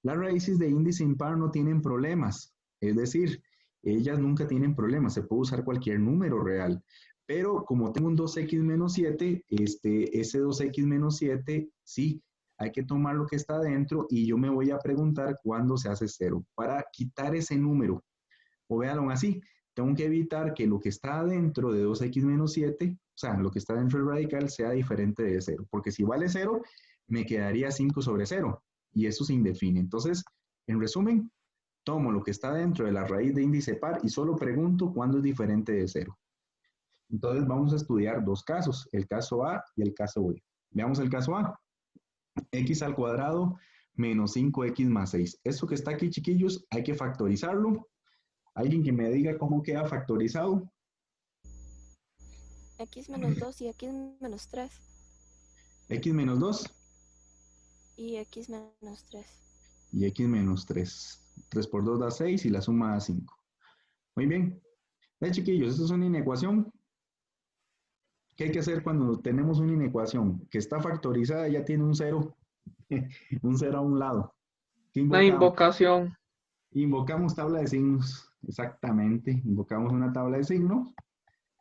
Las raíces de índice impar no tienen problemas. Es decir, ellas nunca tienen problemas. Se puede usar cualquier número real. Pero como tengo un 2x menos 7, ese 2x menos 7, sí, hay que tomar lo que está adentro y yo me voy a preguntar cuándo se hace 0 para quitar ese número. O véanlo así, tengo que evitar que lo que está adentro de 2x menos 7, o sea, lo que está dentro del radical sea diferente de 0. Porque si vale 0, me quedaría 5 sobre 0 y eso se indefine. Entonces, en resumen, tomo lo que está dentro de la raíz de índice par y solo pregunto cuándo es diferente de 0. Entonces vamos a estudiar dos casos, el caso A y el caso B. Veamos el caso A. X al cuadrado menos 5x más 6. Esto que está aquí, chiquillos, hay que factorizarlo. ¿Alguien que me diga cómo queda factorizado? X menos 2 y X menos 3. X menos 2. Y X menos 3. Y X menos 3. 3 por 2 da 6 y la suma da 5. Muy bien. Chiquillos, esto es una inecuación. ¿Qué hay que hacer cuando tenemos una inecuación que está factorizada y ya tiene un 0? Un 0 a un lado. ¿Qué Una invocamos? invocación. Invocamos tabla de signos. Exactamente. Invocamos una tabla de signos.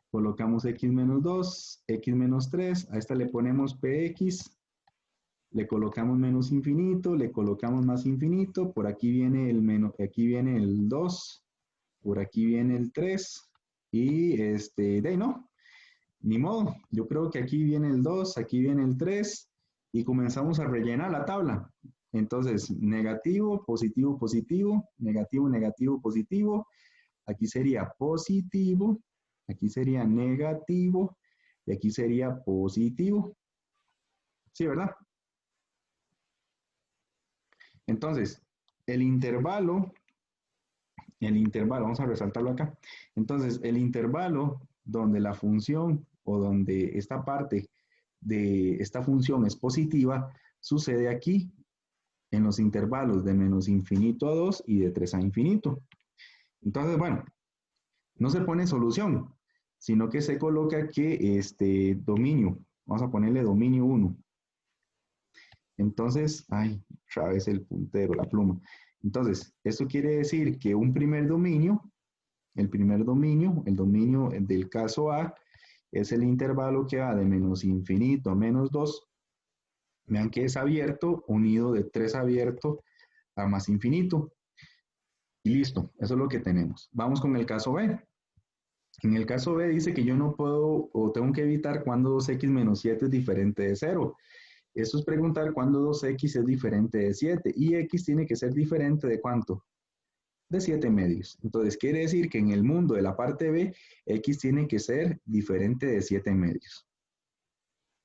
Colocamos x menos 2, x menos 3. A esta le ponemos px. Le colocamos menos infinito. Le colocamos más infinito. Por aquí viene el menos, aquí viene el 2. Por aquí viene el 3. Y de ahí no. Ni modo, yo creo que aquí viene el 2, aquí viene el 3 y comenzamos a rellenar la tabla. Entonces, negativo, positivo, positivo, negativo, negativo, positivo. Aquí sería positivo, aquí sería negativo y aquí sería positivo. Sí, ¿verdad? Entonces, el intervalo, vamos a resaltarlo acá. Entonces, el intervalo donde la función o donde esta parte de esta función es positiva, sucede aquí en los intervalos de menos infinito a 2 y de 3 a infinito. Entonces, bueno, no se pone solución, sino que se coloca que este dominio, vamos a ponerle dominio 1. Entonces, ay, otra vez el puntero, la pluma. Entonces, esto quiere decir que un primer dominio, el dominio del caso A, es el intervalo que va de menos infinito a menos 2. Vean que es abierto, unido de 3 abierto a más infinito. Y listo, eso es lo que tenemos. Vamos con el caso B. En el caso B dice que yo no puedo o tengo que evitar cuando 2x menos 7 es diferente de 0. Eso es preguntar cuándo 2x es diferente de 7. Y x tiene que ser diferente de ¿cuánto? De 7 medios. Entonces quiere decir que en el mundo de la parte B, x tiene que ser diferente de 7 medios.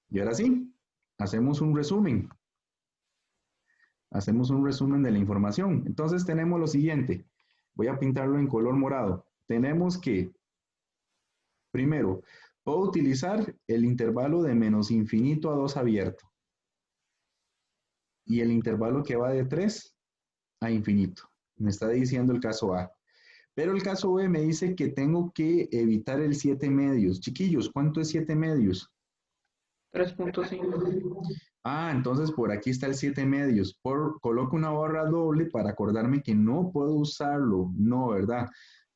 Y ahora sí, hacemos un resumen. Hacemos un resumen de la información. Entonces tenemos lo siguiente. Voy a pintarlo en color morado. Tenemos que, primero, puedo utilizar el intervalo de menos infinito a 2 abierto. Y el intervalo que va de 3 a infinito. Me está diciendo el caso A. Pero el caso B me dice que tengo que evitar el 7 medios. Chiquillos, ¿cuánto es 7 medios? 3.5. Ah, entonces por aquí está el 7 medios. Coloco una barra doble para acordarme que no puedo usarlo. No, ¿verdad?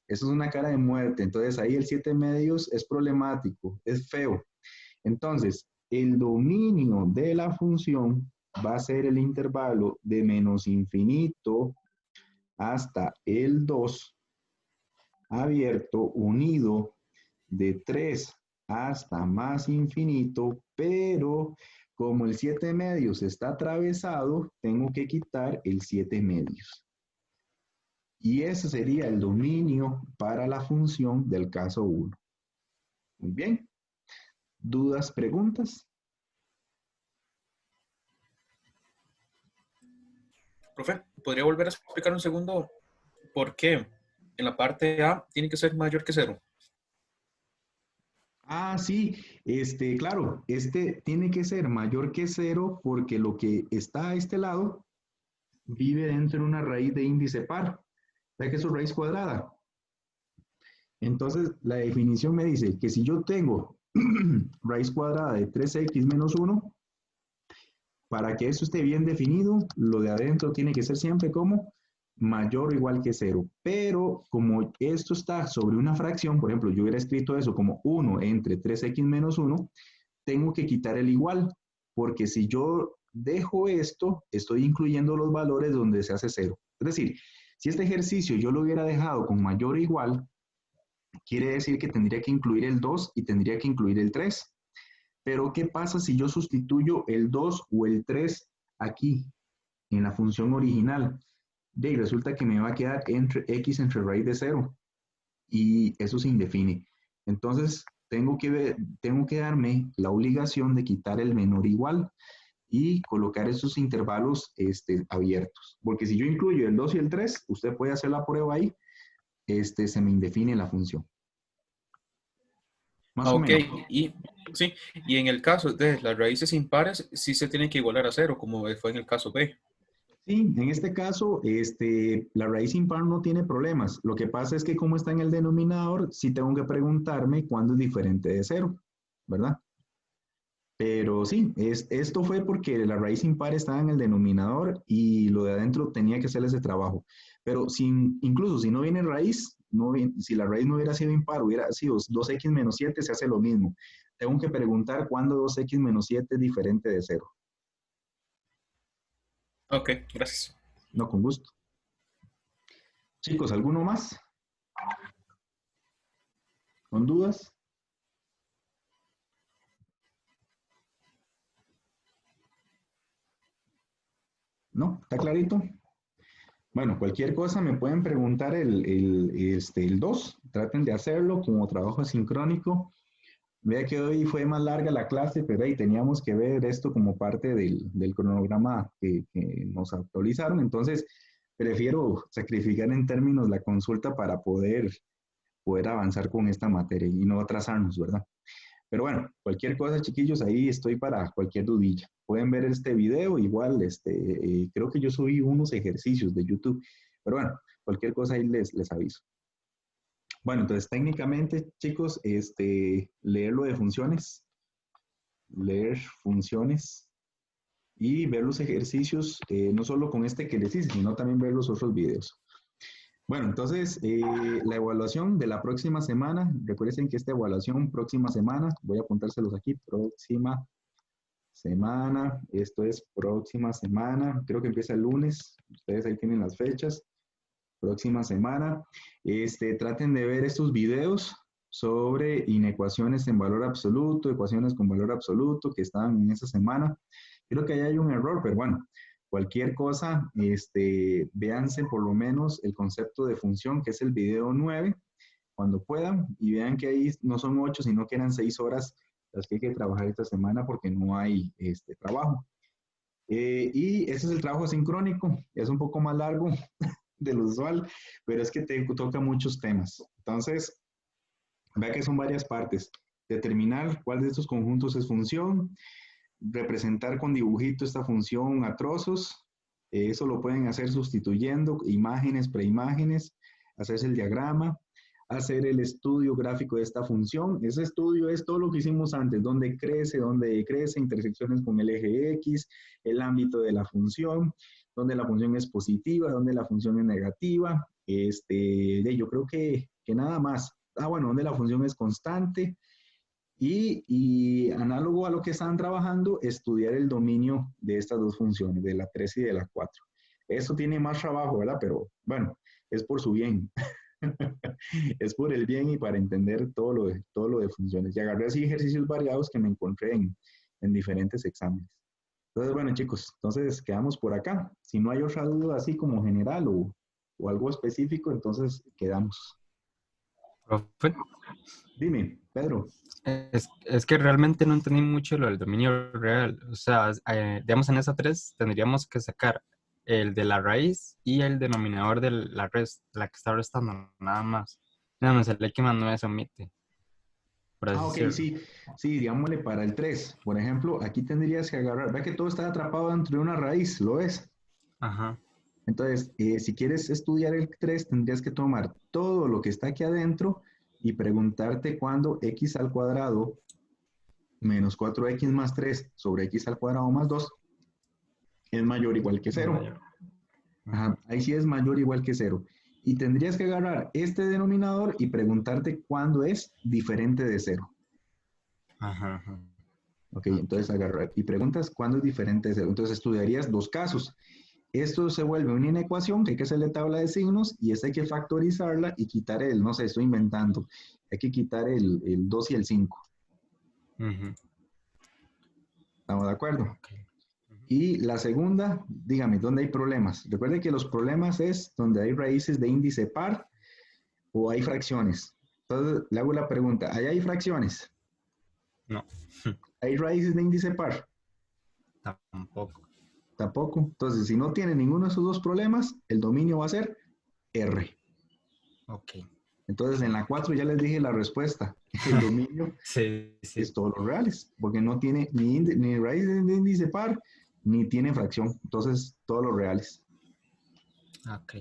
Eso es una cara de muerte. Entonces ahí el 7 medios es problemático, es feo. Entonces, el dominio de la función va a ser el intervalo de menos infinito hasta el 2 abierto unido de 3 hasta más infinito, pero como el 7 medios está atravesado, tengo que quitar el 7 medios. Y ese sería el dominio para la función del caso 1. Muy bien. ¿Dudas, preguntas? Profe, ¿podría volver a explicar un segundo por qué en la parte A tiene que ser mayor que 0? Ah, sí, claro, tiene que ser mayor que 0 porque lo que está a este lado vive dentro de una raíz de índice par. ¿Sabe que es su raíz cuadrada? Entonces, la definición me dice que si yo tengo raíz cuadrada de 3x menos 1, para que eso esté bien definido, lo de adentro tiene que ser siempre como mayor o igual que 0. Pero como esto está sobre una fracción, por ejemplo, yo hubiera escrito eso como 1 entre 3x menos 1, tengo que quitar el igual, porque si yo dejo esto, estoy incluyendo los valores donde se hace 0. Es decir, si este ejercicio yo lo hubiera dejado con mayor o igual, quiere decir que tendría que incluir el 2 y tendría que incluir el 3. Pero, ¿qué pasa si yo sustituyo el 2 o el 3 aquí, en la función original? Y resulta que me va a quedar x entre raíz de 0. Y eso se indefine. Entonces, tengo que darme la obligación de quitar el menor igual y colocar esos intervalos abiertos. Porque si yo incluyo el 2 y el 3, usted puede hacer la prueba ahí, se me indefine la función. Más o menos. Y en el caso de las raíces impares, sí se tienen que igualar a 0, como fue en el caso B. Sí, en este caso, la raíz impar no tiene problemas. Lo que pasa es que como está en el denominador, sí tengo que preguntarme cuándo es diferente de 0, ¿verdad? Pero sí, esto fue porque la raíz impar estaba en el denominador y lo de adentro tenía que hacer ese trabajo. Pero incluso si no viene raíz, si la raíz no hubiera sido impar, hubiera sido 2x menos 7, se hace lo mismo. Tengo que preguntar cuándo 2x menos 7 es diferente de 0. Ok, gracias. No, con gusto. Chicos, ¿alguno más? ¿Con dudas? ¿No? ¿Está clarito? Bueno, cualquier cosa me pueden preguntar el 2. Traten de hacerlo como trabajo asincrónico. Vea que hoy fue más larga la clase, pero ahí teníamos que ver esto como parte del cronograma que nos actualizaron. Entonces, prefiero sacrificar en términos la consulta para poder avanzar con esta materia y no atrasarnos, ¿verdad? Pero bueno, cualquier cosa, chiquillos, ahí estoy para cualquier dudilla. Pueden ver este video, igual, creo que yo subí unos ejercicios de YouTube, pero bueno, cualquier cosa ahí les aviso. Bueno, entonces técnicamente, chicos, leer lo de funciones, leer funciones y ver los ejercicios, no solo con este que les hice, sino también ver los otros videos. Bueno, entonces, la evaluación de la próxima semana, recuerden que esta evaluación próxima semana, voy a apuntárselos aquí, próxima semana, esto es próxima semana, creo que empieza el lunes, ustedes ahí tienen las fechas, próxima semana, traten de ver estos videos sobre inecuaciones en valor absoluto, ecuaciones con valor absoluto que estaban en esa semana. Creo que ahí hay un error, pero bueno, cualquier cosa, véanse por lo menos el concepto de función, que es el video 9, cuando puedan, y vean que ahí no son 8, sino que eran 6 horas las que hay que trabajar esta semana porque no hay trabajo. Y ese es el trabajo asincrónico, es un poco más largo de lo usual, pero es que te toca muchos temas. Entonces, vea que son varias partes. Determinar cuál de estos conjuntos es función, representar con dibujito esta función a trozos, eso lo pueden hacer sustituyendo imágenes, preimágenes, hacerse el diagrama, hacer el estudio gráfico de esta función. Ese estudio es todo lo que hicimos antes, dónde crece, intersecciones con el eje X, el ámbito de la función, dónde la función es positiva, dónde la función es negativa, yo creo que nada más. Bueno, dónde la función es constante, y análogo a lo que están trabajando, estudiar el dominio de estas dos funciones, de la 3 y de la 4. Eso tiene más trabajo, ¿verdad? Pero bueno, es por su bien. Es por el bien y para entender todo lo de funciones. Y agarré así ejercicios variados que me encontré en diferentes exámenes. Entonces, bueno, chicos, entonces quedamos por acá. Si no hay otra duda así como general o algo específico, entonces quedamos. Profe, Dime, Pedro. es que realmente no entendí mucho lo del dominio real. O sea, digamos en esa 3 tendríamos que sacar el de la raíz y el denominador de la que está restando, nada más. Nada más el X más 9 se omite. Por así Ok, decirlo. sí, digámosle para el 3. Por ejemplo, aquí tendrías que agarrar, ve que todo está atrapado dentro de una raíz, ¿lo ves? Ajá. Entonces, si quieres estudiar el 3, tendrías que tomar todo lo que está aquí adentro y preguntarte cuándo x al cuadrado menos 4x más 3 sobre x al cuadrado más 2 es mayor o igual que 0. Ajá, ahí sí es mayor o igual que 0. Y tendrías que agarrar este denominador y preguntarte cuándo es diferente de 0. Ajá. Ok, entonces agarrar y preguntas cuándo es diferente de 0. Entonces estudiarías dos casos. Esto se vuelve una inecuación que hay que hacerle tabla de signos y esta hay que factorizarla y quitar no sé, estoy inventando. Hay que quitar el 2 y el 5. ¿Estamos de acuerdo? Y la segunda, dígame, ¿dónde hay problemas? Recuerde que los problemas es donde hay raíces de índice par o hay fracciones. Entonces, le hago la pregunta, ¿allá hay fracciones? No. ¿Hay raíces de índice par? Tampoco. Tampoco. Entonces, si no tiene ninguno de esos dos problemas, el dominio va a ser R. Ok. Entonces, en la 4 ya les dije la respuesta. El dominio es todos los reales, porque no tiene ni raíz de índice par, ni tiene fracción. Entonces, todos los reales. Ok.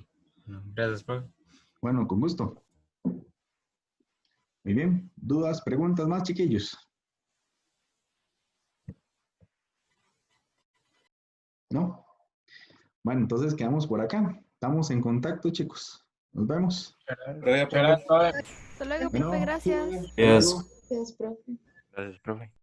Gracias, profe. Bueno, con gusto. Muy bien. ¿Dudas, preguntas más, chiquillos? ¿No? Bueno, entonces quedamos por acá. Estamos en contacto, chicos. Nos vemos. Hasta luego, profe, gracias. Yes. Gracias, profe. Gracias, profe.